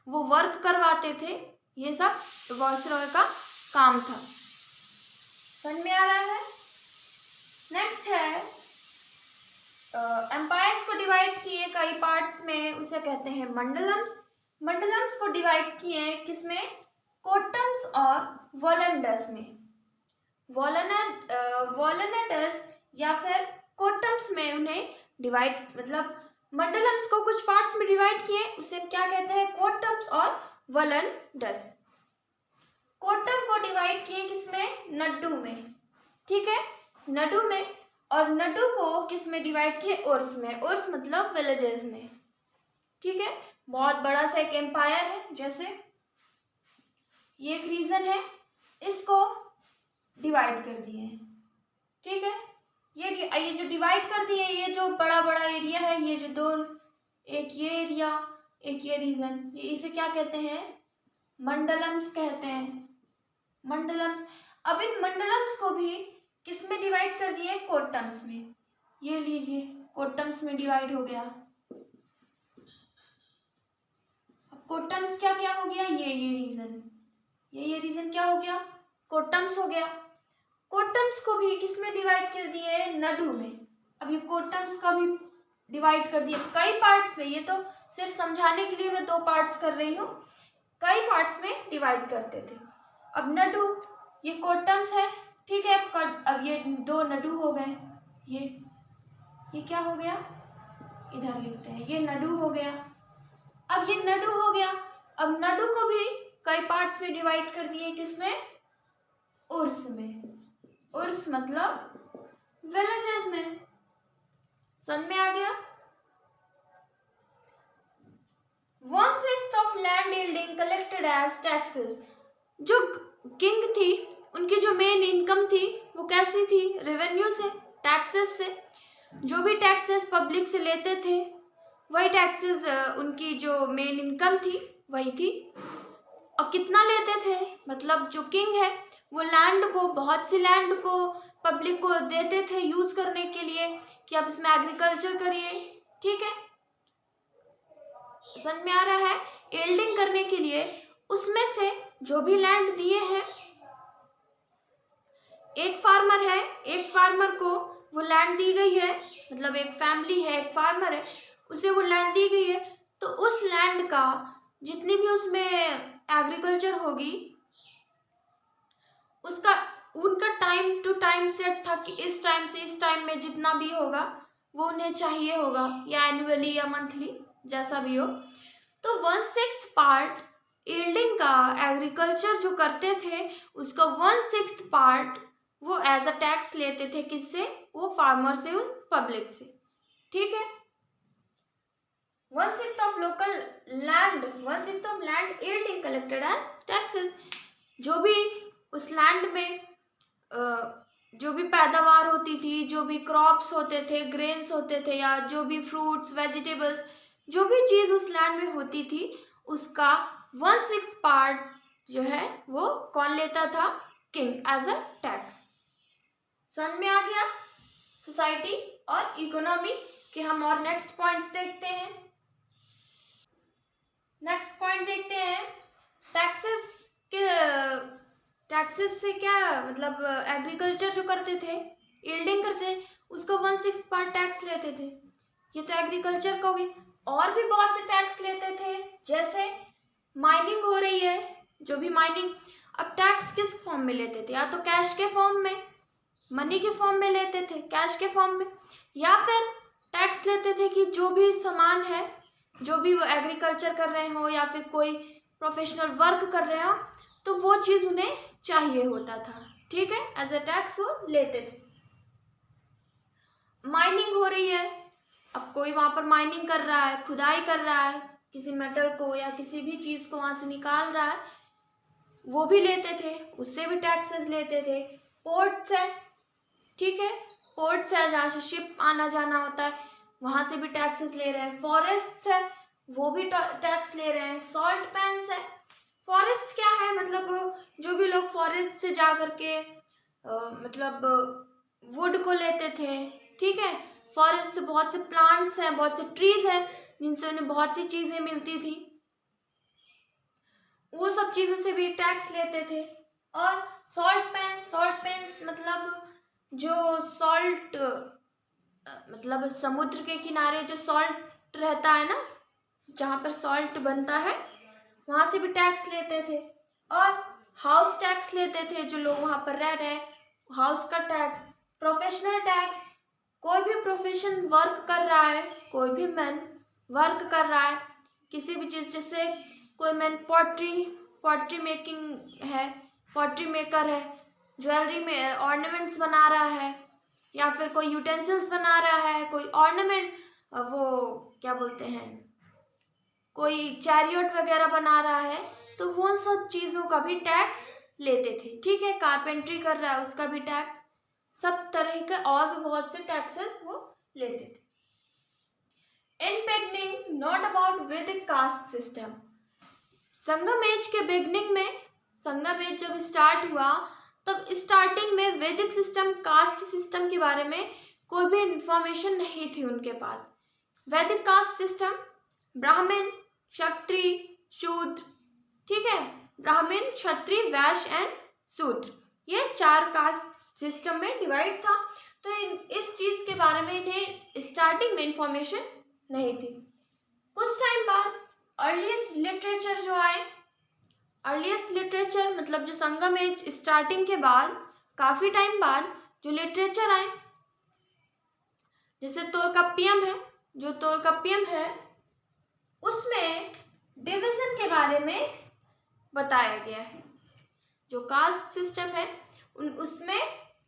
वो वर्क करवाते थे। ये सब वॉइसरॉय का काम था। समझ में आ रहा है? नेक्स्ट है एम्पायर्स को डिवाइड किए कई पार्ट्स में, उसे कहते हैं मंडलम्स। मंडलम्स को डिवाइड किए किसमें? कोटम्स और वॉलंडर्स में। वॉलनटस या फिर कोटम्स में उन्हें डिवाइड, मतलब मंडलम्स को कुछ पार्ट्स में डिवाइड किए, उसे क्या कहते हैं? कोटम्स और वॉलंडस। कोटम को डिवाइड किए किसमें? नड्डू में। ठीक है, नड्डू में। और नड्डू को किस में डिवाइड किए? उर्स में। उर्स मतलब विलेजेस में। ठीक है, बहुत बड़ा सा एक एम्पायर है। जैसे ये एक रीजन है, इसको डिवाइड कर दिए। ठीक है, ये जो डिवाइड कर दिए, ये जो बड़ा बड़ा एरिया है, ये जो दो, एक ये एरिया, एक ये रीजन, ये इसे क्या कहते हैं? मंडलम्स कहते हैं। मंडलम्स। अब इन मंडलम्स को भी किस में डिवाइड कर दिए? कोटम्स में। ये लीजिए, कोटम्स में डिवाइड हो गया। कोटम्स क्या क्या हो गया, ये रीजन क्या हो गया, कोटम्स हो गया। कोटम्स को भी किस में डिवाइड कर दिए, नडु में। अब ये कोटम्स का भी डिवाइड कर दिया कई पार्ट्स में, ये तो सिर्फ समझाने के लिए मैं 2 पार्ट्स कर रही हूँ, कई पार्ट्स में डिवाइड करते थे। अब नडु, ये कोटम्स है, ठीक है। अब ये 2 नडु हो गए, ये क्या हो गया, इधर लिखते हैं, ये नडु हो गया। अब ये नडु हो गया। अब नडु को भी कई पार्ट्स में डिवाइड कर दिए, किसमें, उर्स में। उर्स मतलब विलेजेस में। समझ में आ गया। 1/6 of land yielding collected as taxes. जो किंग थी, उनकी जो मेन इनकम थी वो कैसी थी, रेवेन्यू से, टैक्सेस से। जो भी टैक्सेस पब्लिक से लेते थे वही टैक्सेस, उनकी जो मेन इनकम थी वही थी। और कितना लेते थे, मतलब जो किंग है वो लैंड को, बहुत सी लैंड को पब्लिक को देते थे यूज करने के लिए कि आप इसमें एग्रीकल्चर करिए, ठीक है। समझ में आ रहा है। यील्डिंग करने के लिए उसमें से जो भी लैंड दिए हैं, एक फार्मर है, एक फार्मर को वो लैंड दी गई है, मतलब एक फैमिली है, एक फार्मर है, उसे वो लैंड दी गई है, तो उस लैंड का जितनी भी उसमें एग्रीकल्चर होगी, उसका, उनका टाइम टू टाइम सेट था कि इस टाइम से इस टाइम में जितना भी होगा वो उन्हें चाहिए होगा, या एनुअली या मंथली, जैसा भी हो। तो 1/6 पार्ट यील्डिंग का एग्रीकल्चर जो करते थे, उसका 1/6 पार्ट वो एज अ टैक्स लेते थे, किससे, वो फार्मर से, पब्लिक से, ठीक है। 1/6 of local land, 1/6 of land yielding collected as taxes. जो भी उस लैंड में जो भी पैदावार होती थी, जो भी क्रॉप्स होते थे, ग्रेन्स होते थे, या जो भी फ्रूट्स, वेजिटेबल्स, जो भी चीज उस लैंड में होती थी, उसका 1/6 पार्ट जो है वो कौन लेता था, किंग, एज अ टैक्स। समझ में आ गया। सोसाइटी और इकोनॉमी के हम और नेक्स्ट पॉइंट्स देखते हैं। नेक्स्ट पॉइंट देखते हैं, टैक्सेस के, टैक्सेस से क्या मतलब, एग्रीकल्चर जो करते थे, यील्डिंग करते थे, उसका 1/6 पार्ट टैक्स लेते थे। ये तो एग्रीकल्चर का हो गया। और भी बहुत से टैक्स लेते थे, जैसे माइनिंग हो रही है, जो भी माइनिंग, अब टैक्स किस फॉर्म में लेते थे, या तो कैश के फॉर्म में, मनी के फॉर्म में लेते थे, कैश के फॉर्म में, या फिर टैक्स लेते थे कि जो भी सामान है, जो भी वो एग्रीकल्चर कर रहे हो या फिर कोई प्रोफेशनल वर्क कर रहे हो, तो वो चीज़ उन्हें चाहिए होता था, ठीक है, एज अ टैक्स वो लेते थे। माइनिंग हो रही है, अब कोई वहाँ पर माइनिंग कर रहा है, खुदाई कर रहा है, किसी मेटल को या किसी भी चीज़ को वहाँ से निकाल रहा है, वो भी लेते थे, उससे भी टैक्सेस लेते थे। पोर्ट्स है, ठीक है, पोर्ट्स है जहाँ से शिप आना जाना होता है, वहाँ से भी टैक्सेस ले रहे हैं। फॉरेस्ट है, वो भी टैक्स ले रहे हैं। सॉल्ट पैन्स है, फॉरेस्ट क्या है, मतलब जो भी लोग फॉरेस्ट से जा करके मतलब वुड को लेते थे, ठीक है। फॉरेस्ट से बहुत से प्लांट्स हैं, बहुत से ट्रीज हैं, जिनसे उन्हें बहुत सी चीज़ें मिलती थी, वो सब चीज़ों से भी टैक्स लेते थे। और सॉल्ट पैन्स मतलब जो सॉल्ट, मतलब समुद्र के किनारे जो सॉल्ट रहता है ना, जहाँ पर सॉल्ट बनता है, वहाँ से भी टैक्स लेते थे। और हाउस टैक्स लेते थे, जो लोग वहाँ पर रह रहे हैं, हाउस का टैक्स। प्रोफेशनल टैक्स, कोई भी प्रोफेशन वर्क कर रहा है, कोई भी मैन वर्क कर रहा है किसी भी चीज़, जैसे कोई मैन पॉटरी मेकिंग है, पॉटरी मेकर है, ज्वेलरी में ऑर्नामेंट्स बना रहा है, या फिर कोई यूटेंसिल्स बना रहा है, कोई ऑर्नामेंट, वो क्या बोलते हैं, कोई चैरियट वगैरह बना रहा है, तो वो सब चीज़ों का भी टैक्स लेते थे, ठीक है। कारपेंट्री कर रहा है, उसका भी टैक्स, सब तरह के और भी बहुत से टैक्सेस वो लेते थे। इन बिगनिंग नॉट अबाउट वैदिक कास्ट सिस्टम। संगम एज के बिगनिंग में, संगम एज जब स्टार्ट हुआ, तब स्टार्टिंग में वैदिक सिस्टम, कास्ट सिस्टम के बारे में कोई भी इंफॉर्मेशन नहीं थी उनके पास। वैदिक कास्ट सिस्टम ब्राह्मण, क्षत्रिय, शूद्र, ठीक है, ब्राह्मण, क्षत्रिय, वैश्य एंड शूद्र, ये 4 कास्ट सिस्टम में डिवाइड था। तो इस चीज के बारे में इन्हें स्टार्टिंग में इंफॉर्मेशन नहीं थी। कुछ टाइम बाद अर्लीस्ट लिटरेचर जो आए, अर्लीस्ट लिटरेचर मतलब जो संगम एज स्टार्टिंग के बाद काफी टाइम बाद जो लिटरेचर आए, जैसे तोलकाप्पियम है, जो तोलकाप्पियम है उसमें डिवीजन के बारे में बताया गया है। जो कास्ट सिस्टम है उसमें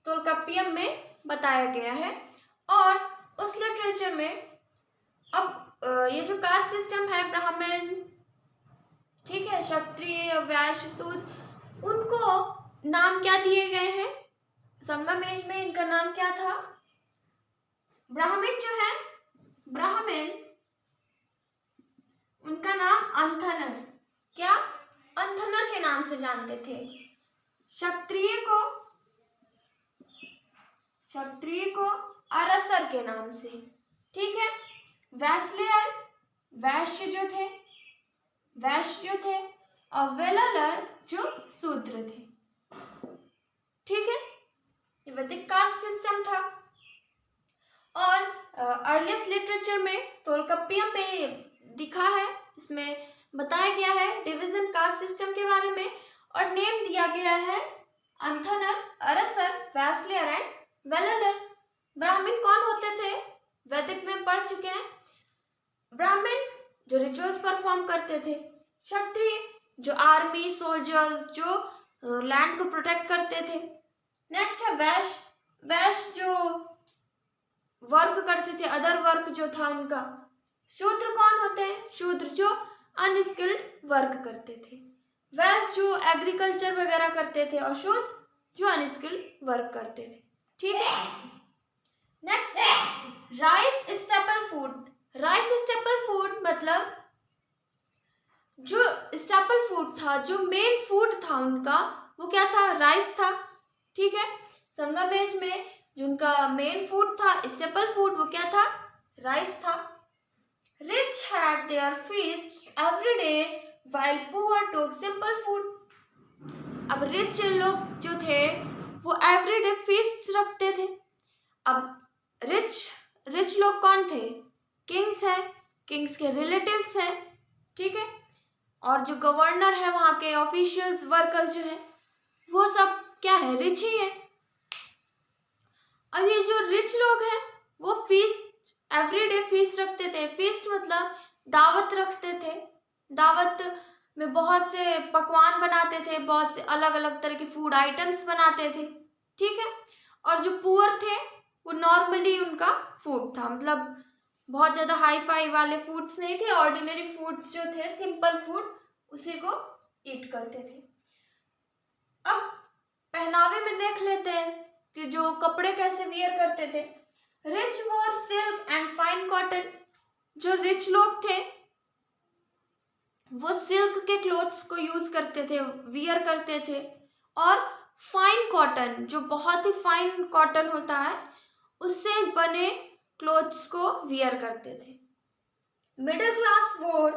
तोलकाप्पियम में बताया गया है। और उस लिटरेचर में अब ये जो कास्ट सिस्टम है, ब्राह्मण, ठीक है, क्षत्रिय, वैश्य, शूद्र, उनको नाम क्या दिए गए हैं? संगम एज में इनका नाम क्या था? ब्राह्मण जो है, ब्राह्मण, उनका नाम अंथनर, क्या? अंथनर के नाम से जानते थे। क्षत्रिय को अरसर के नाम से, ठीक है। वैश्लेयर, वैश्य जो थे और वेललर जो शूद्र थे, ठीक है। ये वैदिक कास्ट सिस्टम था। और अर्लीस्ट लिटरेचर में तोलकाप्पियम में दिखा है, इसमें बताया गया है डिवीजन कास्ट सिस्टम के बारे में और नेम दिया गया है अंथनर, अरसर, वैश्लेयर एंड वेललर। ब्राह्मण कौन होते थे? वैदिक में पढ़ चुके हैं। ब्राह्मण जो रिचुअल्स परफॉर्म करते थे। क्षत्रिय जो आर्मी सोल्जर्स, जो लैंड को प्रोटेक्ट करते थे। नेक्स्ट है वैश्य, वैश्य जो वर्क करते थे, अदर वर्क जो था उनका। शूद्र कौन होते हैं? शूद्र जो अनस्किल्ड वर्क करते थे। वैश्य जो एग्रीकल्चर वगैरह करते थे और शूद्र जो अनस्किल्ड वर्क करते थे, ठीक है। नेक्स्ट है rice staple food. Rice staple food मतलब जो स्टेपल फूड था, जो मेन फूड था उनका, वो क्या था? राइस था, ठीक है। संगम एज में जो उनका मेन फूड था, स्टेपल फूड, वो क्या था? राइस था। Rich had there feast every day while poor टूक सिंपल फूड। अब रिच लोग जो थे वो एवरीडे फीस्ट रखते थे। अब रिच लोग कौन थे? किंग्स है, किंग्स के रिलेटिव्स है, ठीक है। और जो गवर्नर है, वहाँ के ऑफिशियल्स, वर्कर जो है, वो सब क्या है? रिच ही है। अब ये जो रिच लोग हैं वो फीस्ट, एवरीडे फीस्ट रखते थे। फीस्ट मतलब दावत रखते थे। दावत में बहुत से पकवान बनाते थे, बहुत से अलग अलग तरह के फूड आइटम्स बनाते थे, ठीक है। और जो पुअर थे वो नॉर्मली उनका फूड था, मतलब बहुत ज़्यादा हाई फाई वाले फूड्स नहीं थे, ऑर्डिनरी फूड्स जो थे, सिंपल फूड, उसी को ईट करते थे। अब पहनावे में देख लेते हैं कि जो कपड़े कैसे वियर करते थे। Rich war silk and fine cotton. जो रिच लोग थे वो सिल्क के क्लोथ्स को यूज करते थे, वियर करते थे। और फाइन कॉटन, जो बहुत ही फाइन कॉटन होता है, उससे बने क्लोथ्स को वियर करते थे। मिडिल क्लास वोर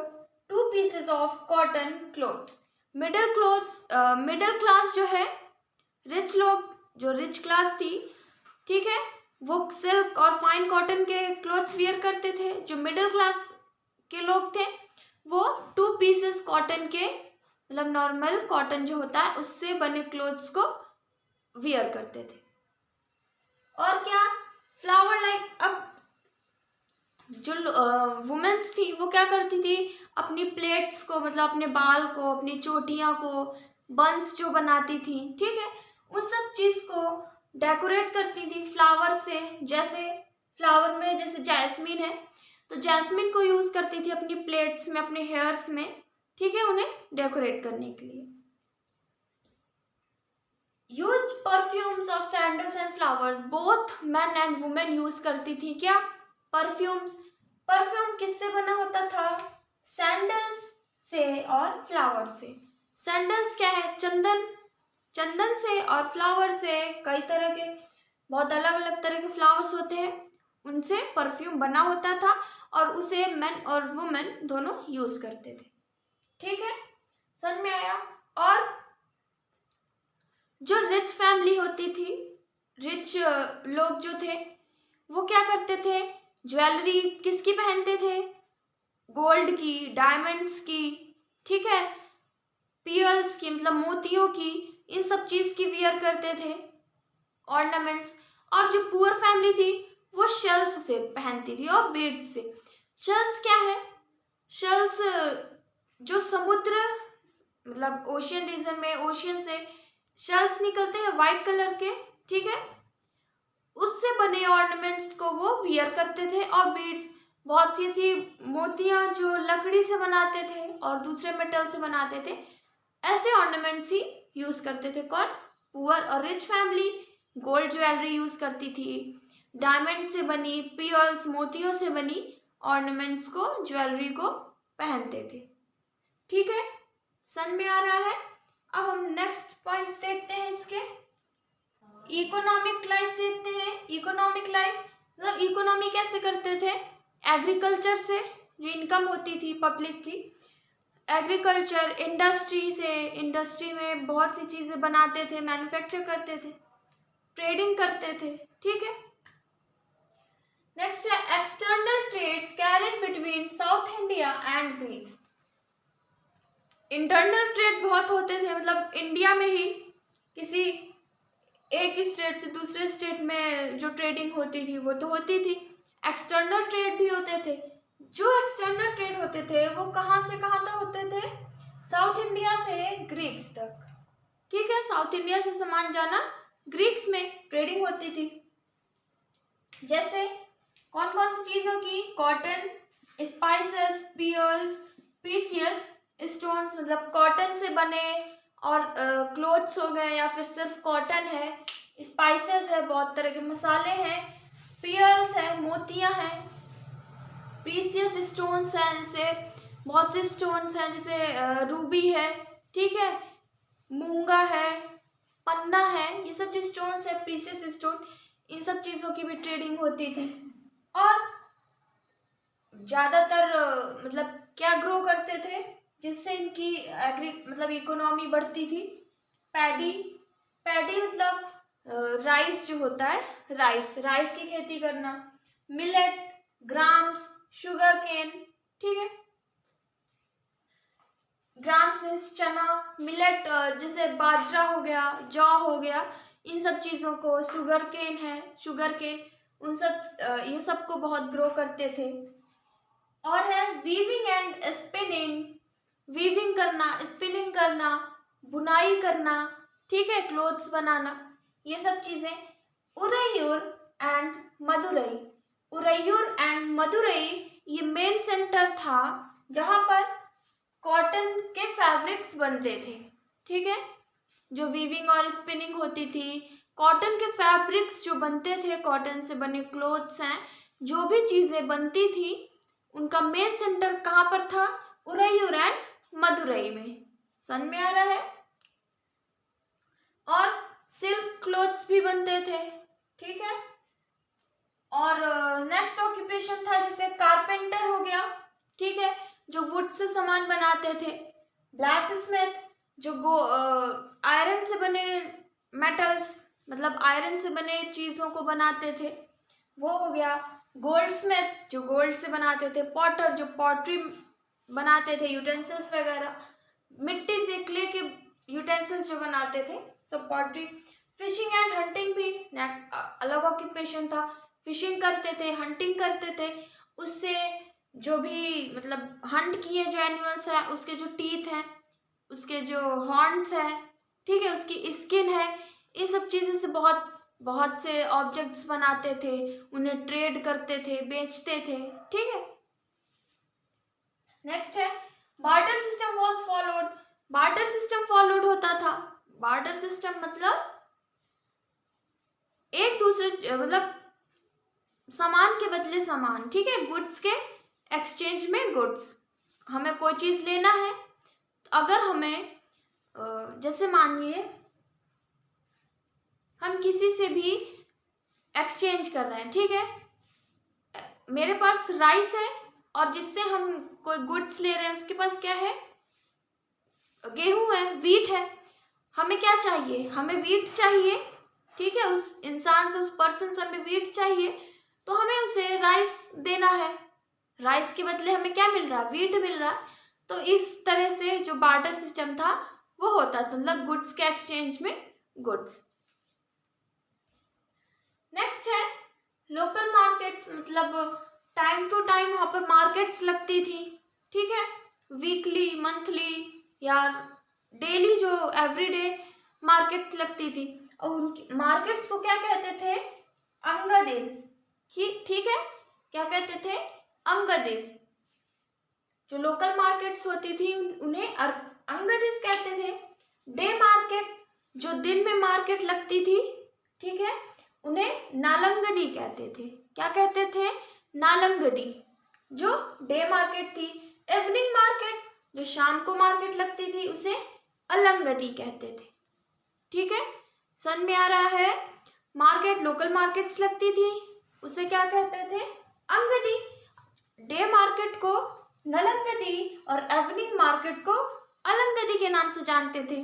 2 pieces of cotton clothes. Middle class जो है, रिच लोग, जो रिच क्लास थी, ठीक है, वो सिल्क और फाइन कॉटन के क्लोथ्स वियर करते थे। जो मिडिल क्लास के लोग थे वो 2 पीसेस कॉटन के, मतलब नॉर्मल कॉटन जो होता है उससे बने क्लोथ्स को वियर करते थे। और क्या? Flower like. अब जो वुमेन्स थी वो क्या करती थी? अपनी प्लेट्स को, मतलब अपने बाल को, अपनी चोटियाँ को, बंस जो बनाती थी, ठीक है, उन सब चीज़ को डेकोरेट करती थी फ्लावर से। जैसे फ्लावर में जैसे जैस्मिन है, तो जैस्मिन को यूज़ करती थी अपनी प्लेट्स में, अपने हेयर्स में, ठीक है, उन्हें डेकोरेट करने के लिए। Used perfumes of sandals and flowers. Both man and women use करती थी क्या? परफ्यूम्स। परफ्यूम किससे बना होता था? सैंडल्स से और फ्लावर से। सैंडल्स क्या है? चंदन, चंदन से, और फ्लावर से कई तरह के, बहुत अलग अलग तरह के फ्लावर्स होते हैं, उनसे परफ्यूम बना होता था और उसे मेन और वुमेन दोनों यूज करते थे, ठीक है, समझ में आया। और जो रिच फैमिली होती थी, रिच लोग जो थे वो क्या करते थे, ज्वेलरी किसकी पहनते थे, गोल्ड की, डायमंड्स की, ठीक है, पियर्स की मतलब मोतियों की, इन सब चीज की वियर करते थे ऑर्नामेंट्स। और जो पुअर फैमिली थी वो शेल्स से पहनती थी और बीड्स से। शेल्स क्या है, शेल्स जो समुद्र मतलब ओशियन रीजन में, ओशियन से शेल्स निकलते हैं वाइट कलर के, ठीक है, उससे बने ऑर्नामेंट्स को वो वियर करते थे। और बीड्स बहुत सी ऐसी मोतियां जो लकड़ी से बनाते थे और दूसरे मेटल से बनाते थे, ऐसे ऑर्नामेंट्स ही यूज करते थे। कौन, पुअर और rich family gold jewellery use करती थी, डायमंड से बनी, पियर्स मोतियों से बनी ऑर्नामेंट्स को, ज्वेलरी को पहनते थे। ठीक है, समझ में आ रहा है। अब हम नेक्स्ट पॉइंट्स देखते हैं इसके। इकोनॉमिक लाइफ देखते हैं। इकोनॉमिक लाइफ मतलब इकोनॉमी कैसे करते थे, एग्रीकल्चर से जो इनकम होती थी पब्लिक की, एग्रीकल्चर, इंडस्ट्री से, इंडस्ट्री में बहुत सी चीजें बनाते थे, मैन्युफैक्चर करते थे, ट्रेडिंग करते थे। ठीक है, नेक्स्ट है external trade carried between south India and Greeks. Internal trade बहुत होते थे, मतलब इंडिया में ही किसी एक स्टेट से दूसरे स्टेट में जो ट्रेडिंग होती थी वो तो होती थी। एक्सटर्नल ट्रेड भी होते थे। जो एक्सटर्नल ट्रेड होते थे वो कहाँ से कहाँ तक होते थे, साउथ इंडिया से ग्रीक्स तक। ठीक है, साउथ इंडिया से सामान जाना, ग्रीक्स में ट्रेडिंग होती थी। जैसे कौन कौन सी चीजों की, cotton, spices, pearls, precious stones मतलब कॉटन से बने और क्लोथ्स हो गए या फिर सिर्फ कॉटन है, स्पाइसेस है, बहुत तरह के मसाले हैं, पियर्स है, मोतियां हैं, प्रीसियस स्टोन्स हैं, जैसे बहुत से स्टोन्स हैं, जैसे रूबी है, ठीक है, मूंगा है, पन्ना है, ये सब जो स्टोन्स है प्रीसियस स्टोन, इन सब चीजों की भी ट्रेडिंग होती थी। और ज्यादातर मतलब क्या ग्रो करते थे जिससे इनकी मतलब इकोनॉमी बढ़ती थी, पैडी, पैडी मतलब राइस जो होता है, राइस की खेती करना, मिलेट, ग्राम्स, शुगर केन, ठीक है, ग्राम्स मीन्स चना, मिलेट जैसे बाजरा हो गया, जौ हो गया, इन सब चीजों को, शुगर केन है, शुगर केन, उन सब ये सब को बहुत ग्रो करते थे। और है वीविंग एंड स्पिनिंग, वीविंग करना, स्पिनिंग करना, बुनाई करना, ठीक है, क्लोथ्स बनाना, ये सब चीजें। उरैयूर एंड मदुरई, उरैयूर एंड मदुरई ये मेन सेंटर था जहां पर कॉटन के फैब्रिक्स बनते थे। ठीक है, जो वीविंग और स्पिनिंग होती थी, कॉटन के फैब्रिक्स जो बनते थे, कॉटन से बने क्लोथ्स हैं, जो भी चीजें बनती थी उनका मेन सेंटर कहाँ पर था, उरैयूर एंड मदुरई में। समझ में आ रहा है। और सिल्क क्लोथ्स भी बनते थे। ठीक है, और नेक्स्ट ऑक्यूपेशन था जैसे कारपेंटर हो गया, ठीक है, जो वुड से सामान बनाते थे, ब्लैक स्मिथ जो आयरन से बने मेटल्स मतलब आयरन से बने चीजों को बनाते थे, वो हो गया, गोल्ड स्मिथ जो गोल्ड से बनाते थे, पॉटर जो पॉटरी बनाते थे, यूटेंसिल्स वगैरह, मिट्टी से क्ले के यूटेंसिल्स जो बनाते थे, सब पॉटरी। फिशिंग एंड हंटिंग भी अलग ऑक्यूपेशन था, फिशिंग करते थे, हंटिंग करते थे, उससे जो भी मतलब हंट किए जो एनिमल्स है उसके जो टीथ हैं, उसके जो हॉर्न्स है, ठीक है, उसकी स्किन है, ये सब चीज़ों से बहुत बहुत से ऑब्जेक्ट्स बनाते थे, उन्हें ट्रेड करते थे, बेचते थे। ठीक है, नेक्स्ट है barter system was followed. Barter system followed होता था। बार्टर सिस्टम मतलब एक दूसरे मतलब सामान के बदले सामान, ठीक है, गुड्स के एक्सचेंज में गुड्स। हमें कोई चीज लेना है तो अगर हमें जैसे मानिए हम किसी से भी एक्सचेंज कर रहे हैं, ठीक है, मेरे पास राइस है और जिससे हम कोई गुड्स ले रहे हैं उसके पास क्या है, गेहूं है, वीट है, हमें क्या चाहिए, हमें वीट चाहिए, ठीक है, उस इंसान से, उस पर्सन से हमें वीट चाहिए, तो हमें उसे राइस देना है, राइस के बदले हमें क्या मिल रहा, वीट मिल रहा। तो इस तरह से जो बार्टर सिस्टम था वो होता था, मतलब गुड्स के एक्सचेंज में गुड्स। नेक्स्ट है लोकल मार्केट्स, मतलब टाइम टू टाइम वहाँ पर मार्केट्स लगती थी, ठीक है, वीकली, मंथली या डेली, जो एवरीडे मार्केट्स लगती थी, और उनकी मार्केट्स को क्या कहते थे, अंगदेज, ठीक है, क्या कहते थे, अंगदेज। जो लोकल मार्केट्स होती थी उन्हें अंगदेज कहते थे। डे मार्केट, जो दिन में मार्केट लगती थी, ठीक है, उन्हें नालंगदी कहते थे। क्या कहते थे, नालंगदी, जो डे मार्केट थी। इवनिंग मार्केट, जो शाम को मार्केट लगती थी, उसे अलंगदी कहते थे, ठीक है, समझ में आ रहा है। मार्केट, लोकल मार्केट्स लगती थी, उसे क्या कहते थे, अंगदी। डे मार्केट को नलंगदी और इवनिंग मार्केट को अलंगदी के नाम से जानते थे।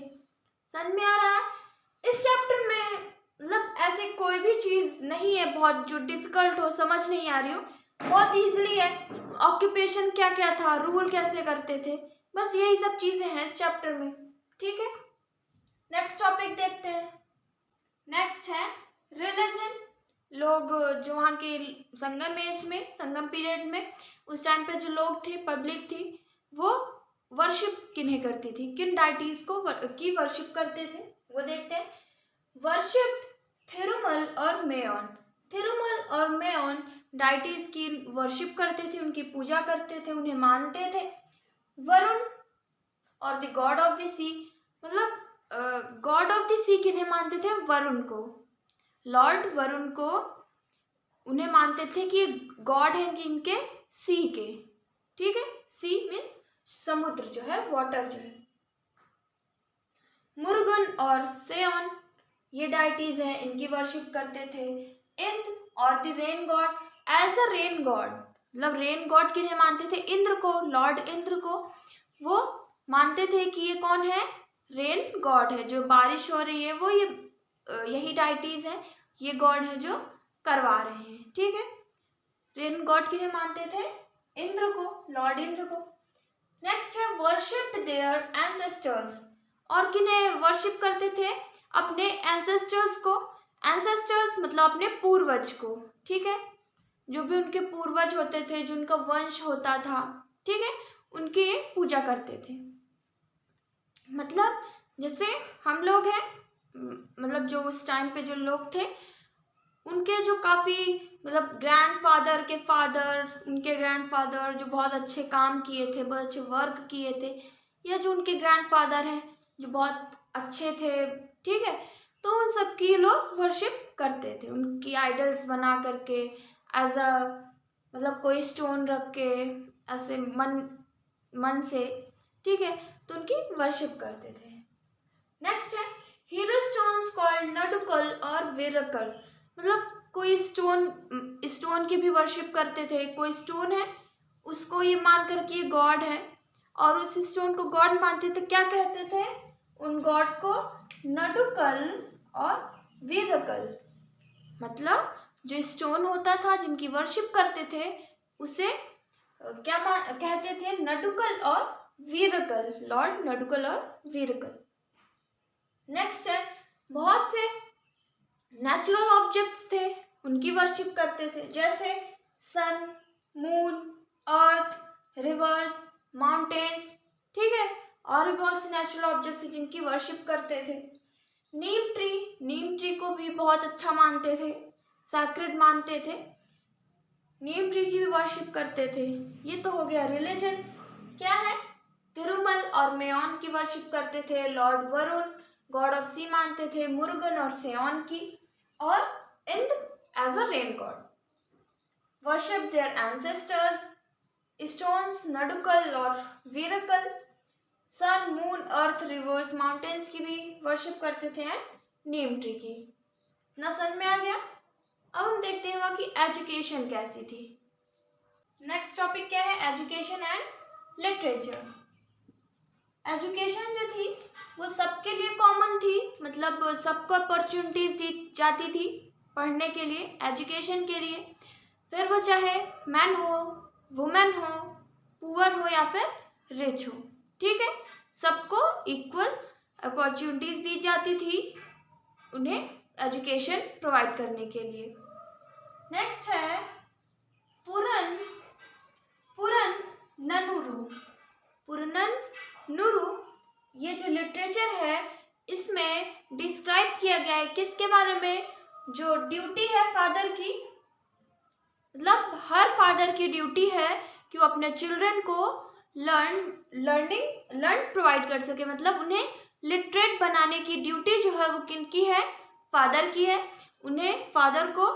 समझ में आ रहा है। इस चैप्टर में मतलब ऐसे कोई भी चीज नहीं है बहुत जो डिफिकल्ट हो, समझ नहीं आ रही हो, बहुत इजीली है। ऑक्यूपेशन क्या क्या था, रूल कैसे करते थे, बस यही सब चीजें हैं इस चैप्टर में, ठीक है। नेक्स्ट टॉपिक देखते हैं। नेक्स्ट है रिलीजन। लोग जो वहाँ के संगम एज में, संगम पीरियड में, उस टाइम पे जो लोग थे, पब्लिक थी, वो वर्शिप किन्हें करती थी, किन डाइटीज को की वर्शिप करते थे, वो देखते हैं। वर्शिप थिरुमल और मेयोन। थिरुमल और मेयोन डाइटीज की वर्शिप करते थे, उनकी पूजा करते थे, उन्हें मानते थे। वरुण और द गॉड ऑफ द सी, मतलब गॉड ऑफ द सी किन्हें मानते थे, वरुण को, लॉर्ड वरुण को उन्हें मानते थे कि गॉड है इनके सी के, ठीक है, सी मीन समुद्र जो है, वाटर जो है। मुर्गन और सेओन, ये डाइटीज हैं, इनकी वर्शिप करते थे। इंद्र और the rain god, as a rain god, मतलब रेन गॉड किन्हें मानते थे, इंद्र को, लॉर्ड इंद्र को वो मानते थे कि ये कौन है, रेन गॉड है, जो बारिश हो रही है वो ये यही डाइटीज है, ये गॉड है जो करवा रहे हैं, ठीक है। रेन गॉड किन्हें मानते थे, इंद्र को, लॉर्ड इंद्र को। नेक्स्ट है वर्शिप देयर एंसेस्टर्स, और किन्हें वर्शिप करते थे, अपने एंसेस्टर्स को। एंसेस्टर्स मतलब अपने पूर्वज को, ठीक है, जो भी उनके पूर्वज होते थे, जो उनका वंश होता था, ठीक है, उनकी पूजा करते थे। मतलब जैसे हम लोग हैं, मतलब जो उस टाइम पे जो लोग थे, उनके जो काफ़ी, मतलब ग्रैंडफादर के फादर, उनके ग्रैंडफादर जो बहुत अच्छे काम किए थे, बहुत अच्छे वर्क किए थे, या जो उनके ग्रैंडफादर हैं जो बहुत अच्छे थे, ठीक है, तो उन सब की लोग वर्शिप करते थे, उनकी आइडल्स बना करके, एज अ, मतलब कोई स्टोन रख के ऐसे मन से, ठीक है, तो उनकी वर्शिप करते थे। नेक्स्ट है हीरो स्टोन्स कॉल्ड नडुकल और विरकल, मतलब कोई स्टोन की भी वर्शिप करते थे। कोई स्टोन है, उसको ये मान कर कि ये गॉड है, और उस स्टोन को गॉड मानते थे, क्या कहते थे उन गॉड को, नडुकल और विरकल। मतलब जो स्टोन होता था जिनकी वर्शिप करते थे, उसे क्या कहते थे, नडुकल और विरकल, लॉर्ड नडुकल और विरकल। नेक्स्ट है बहुत से नेचुरल ऑब्जेक्ट्स थे, उनकी वर्शिप करते थे, जैसे सन, मून, अर्थ, रिवर्स, माउंटेन्स, ठीक है, और भी बहुत से नेचुरल ऑब्जेक्ट्स हैं जिनकी वर्शिप करते थे। नीम ट्री को भी बहुत अच्छा मानते थे, सैक्रेड मानते थे, नीम ट्री की भी वर्शिप करते थे। ये तो हो गया रिलीजन। क्या है, तिरुमल और मेयोन की वर्शिप करते थे, lord Varun god of sea मानते थे, मुर्गन और सेओन की, और Indra as a rain god. Worship their ancestors, stones nadukal और virakal, sun, moon, earth, rivers, mountains की भी वर्शिप करते थे, एंड नीम ट्री की। ना समझ में आ गया। अब हम देखते हैं वहाँ की एजुकेशन कैसी थी। नेक्स्ट टॉपिक क्या है, एजुकेशन एंड लिटरेचर। एजुकेशन जो थी वो सबके लिए कॉमन थी, मतलब सबको अपॉर्चुनिटीज दी जाती थी पढ़ने के लिए, एजुकेशन के लिए। फिर वो चाहे मैन हो, वुमेन हो, पुअर हो या फिर रिच हो, ठीक है, सबको इक्वल अपॉर्चुनिटीज दी जाती थी उन्हें एजुकेशन प्रोवाइड करने के लिए। नेक्स्ट है पुरन पुरननुरु। पुरननुरु, ये जो लिटरेचर है इसमें डिस्क्राइब किया गया है किसके बारे में, जो ड्यूटी है फादर की, मतलब हर फादर की ड्यूटी है कि वो अपने चिल्ड्रन को लर्न प्रोवाइड कर सके, मतलब उन्हें लिटरेट बनाने की ड्यूटी जो है वो किनकी है, फादर की है। उन्हें फादर को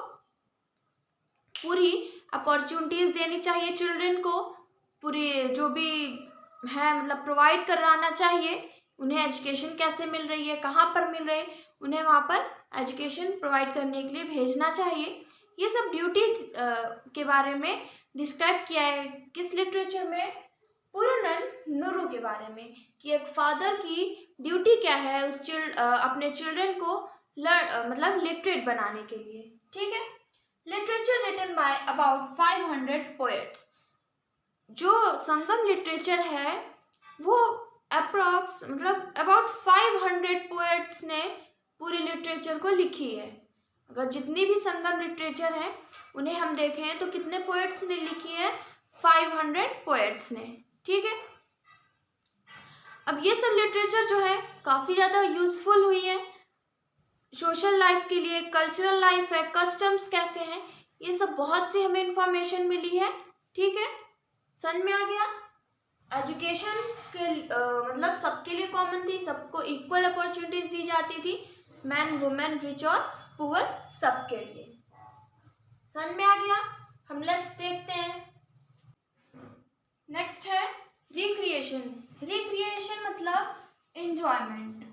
पूरी अपॉर्चुनिटीज देनी चाहिए चिल्ड्रन को, पूरी जो भी है मतलब प्रोवाइड कराना चाहिए। उन्हें एजुकेशन कैसे मिल रही है, कहाँ पर मिल रही है, उन्हें वहाँ पर एजुकेशन प्रोवाइड करने के लिए भेजना चाहिए। ये सब ड्यूटी के बारे में डिस्क्राइब किया है किस लिटरेचर में, पुरननुरु के बारे में, कि एक फादर की ड्यूटी क्या है उस अपने चिल्ड्रन को मतलब लिटरेट बनाने के लिए, ठीक है। Literature written by about 500 poets. जो संगम लिटरेचर है वो अप्रॉक्स मतलब अबाउट 500 पोएट्स ने पूरी लिटरेचर को लिखी है। अगर जितनी भी संगम लिटरेचर है उन्हें हम देखें तो कितने पोएट्स ने लिखी है, 500 पोएट्स ने, ठीक है। अब ये सब लिटरेचर जो है काफ़ी ज़्यादा यूज़फुल हुई है सोशल लाइफ के लिए, कल्चरल लाइफ है, कस्टम्स कैसे हैं, ये सब बहुत सी हमें इंफॉर्मेशन मिली है, ठीक है। समझ में आ गया। एजुकेशन के मतलब सबके लिए कॉमन थी, सबको इक्वल अपॉर्चुनिटीज दी जाती थी, मैन वुमेन रिच और पुअर सबके लिए। समझ में आ गया। हम नेक्स्ट देखते हैं। नेक्स्ट है रिक्रिएशन। रिक्रिएशन मतलब एंजॉयमेंट,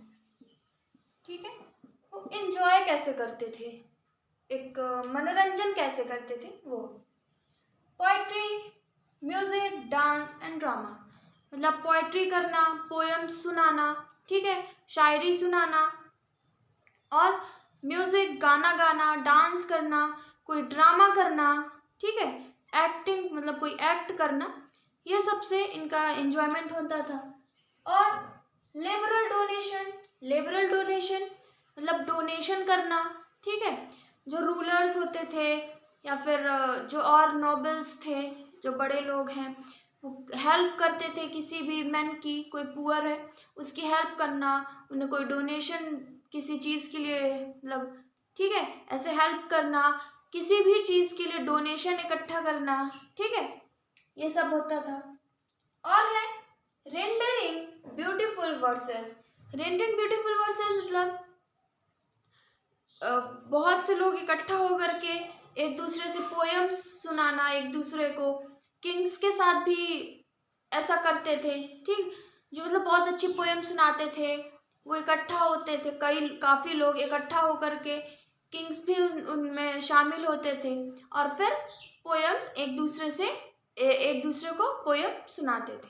ठीक है। वो एंजॉय कैसे करते थे, एक मनोरंजन कैसे करते थे वो। Poetry, music, dance and drama, मतलब पोइट्री करना, पोएम्स सुनाना, ठीक है, शायरी सुनाना, और म्यूजिक गाना गाना, डांस करना, कोई ड्रामा करना, ठीक है, एक्टिंग मतलब कोई एक्ट करना, ये सब से इनका एंजॉयमेंट होता था। और लिबरल डोनेशन, लिबरल डोनेशन मतलब डोनेशन करना, ठीक है, जो रूलर्स होते थे या फिर जो और नोबल्स थे, जो बड़े लोग हैं, वो हेल्प करते थे किसी भी मैन की, कोई पुअर है उसकी हेल्प करना, उन्हें कोई डोनेशन किसी चीज़ के लिए मतलब, ठीक है, ऐसे हेल्प करना, किसी भी चीज़ के लिए डोनेशन इकट्ठा करना, ठीक है, ये सब होता था। और है rendering beautiful versus. Rendering beautiful versus मतलब बहुत से लोग इकट्ठा होकर के एक दूसरे से पोएम्स सुनाना, एक दूसरे को, किंग्स के साथ भी ऐसा करते थे, ठीक, जो मतलब बहुत अच्छी पोएम सुनाते थे, वो इकट्ठा होते थे, काफ़ी लोग इकट्ठा होकर के, किंग्स भी उनमें शामिल होते थे और फिर पोएम्स एक दूसरे को पोएम सुनाते थे।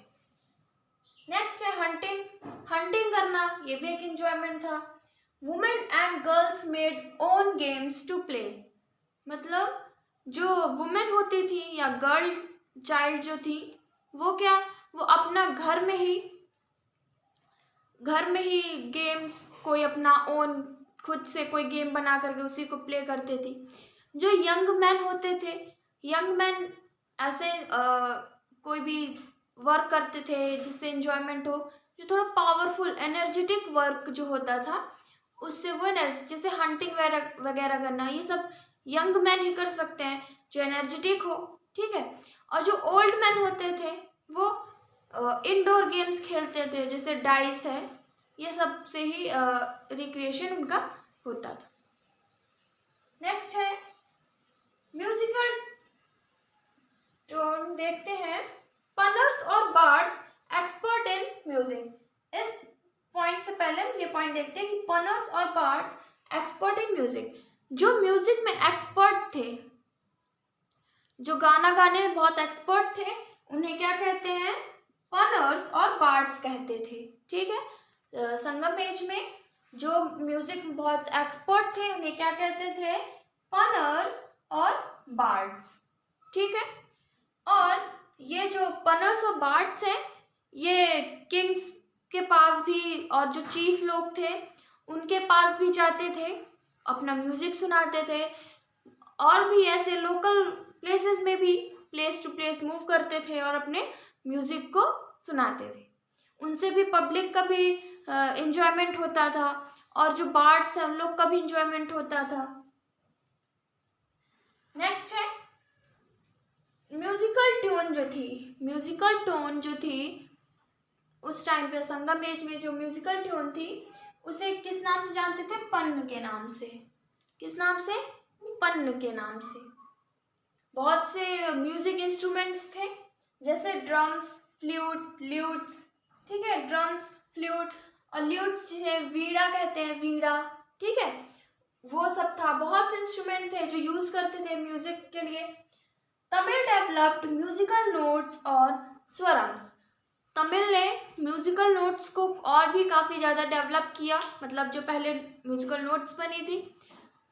नेक्स्ट है हंटिंग। हंटिंग करना ये भी एक एंजॉयमेंट था। Women and girls made own games to play, मतलब जो वुमेन होती थी या गर्ल चाइल्ड जो थी वो क्या, वो अपना घर में ही गेम्स, कोई अपना ओन खुद से कोई गेम बना करके उसी को प्ले करते थे। जो यंग मैन होते थे, यंग मैन ऐसे कोई भी वर्क करते थे जिससे एंजॉयमेंट हो, जो थोड़ा पावरफुल एनर्जेटिक वर्क जो होता था उससे वो जैसे हंटिंग वगैरह करना, ये सब यंग मैन ही कर सकते हैं जो एनर्जेटिक हो, ठीक है। और जो ओल्ड मैन होते थे वो इंडोर गेम्स खेलते थे, जैसे डाइस है, ये सब से ही रिक्रिएशन उनका होता था। नेक्स्ट है म्यूजिकल टोन। देखते हैं पनर्स और बार्ड्स एक्सपर्ट इन म्यूजिक। इस पॉइंट से पहले हम ये पॉइंट देखते हैं कि पनर्स और बार्ड्स एक्सपर्ट इन म्यूजिक। जो म्यूजिक में एक्सपर्ट थे, जो गाना गाने में बहुत एक्सपर्ट थे, उन्हें क्या कहते हैं, पनर्स और बार्ड्स कहते थे। ठीक है, संगम एज में जो म्यूजिक में बहुत एक्सपर्ट थे उन्हें क्या कहते थे? पनर्स और बार्ड्स। ठीक है, और ये जो पनर्स और बार्ड्स हैं ये किंग्स के पास भी और जो चीफ लोग थे उनके पास भी जाते थे, अपना म्यूजिक सुनाते थे, और भी ऐसे लोकल प्लेसेस में भी प्लेस टू प्लेस मूव करते थे और अपने म्यूजिक को सुनाते थे। उनसे भी पब्लिक का भी एंजॉयमेंट होता था, और जो बार्ड्स हैं उन लोग का भी एंजॉयमेंट होता था। नेक्स्ट है म्यूजिकल टोन जो थी उस टाइम पे संगम एज में जो म्यूजिकल टोन थी उसे किस नाम से जानते थे? पन्न के नाम से। किस नाम से? पन्न के नाम से। बहुत से म्यूजिक इंस्ट्रूमेंट्स थे जैसे ड्रम्स, फ्लूट, ल्यूट्स। ठीक है, ड्रम्स, फ्लूट और ल्यूट्स जिन्हें वीणा कहते हैं, वीणा। ठीक है, वो सब था। बहुत से इंस्ट्रूमेंट थे जो यूज करते थे म्यूजिक के लिए। तमिल डेवलप्ड म्यूजिकल नोट्स और स्वरम्स। तमिल ने म्यूजिकल नोट्स को और भी काफ़ी ज़्यादा डेवलप किया। मतलब जो पहले म्यूजिकल नोट्स बनी थी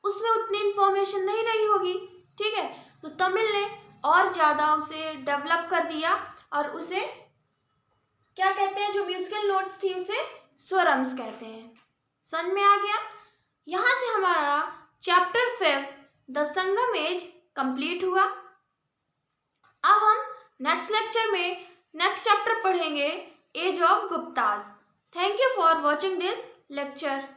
उसमें उतनी इन्फॉर्मेशन नहीं रही होगी। ठीक है, तो तमिल ने और ज़्यादा उसे डेवलप कर दिया और उसे क्या कहते हैं? जो म्यूजिकल नोट्स थी उसे स्वरम्स कहते हैं। समझ में आ गया? यहाँ से हमारा chapter 5 the Sangam age complete हुआ। अब हम नेक्स्ट लेक्चर में नेक्स्ट चैप्टर पढ़ेंगे age of Guptas. Thank you for watching this lecture.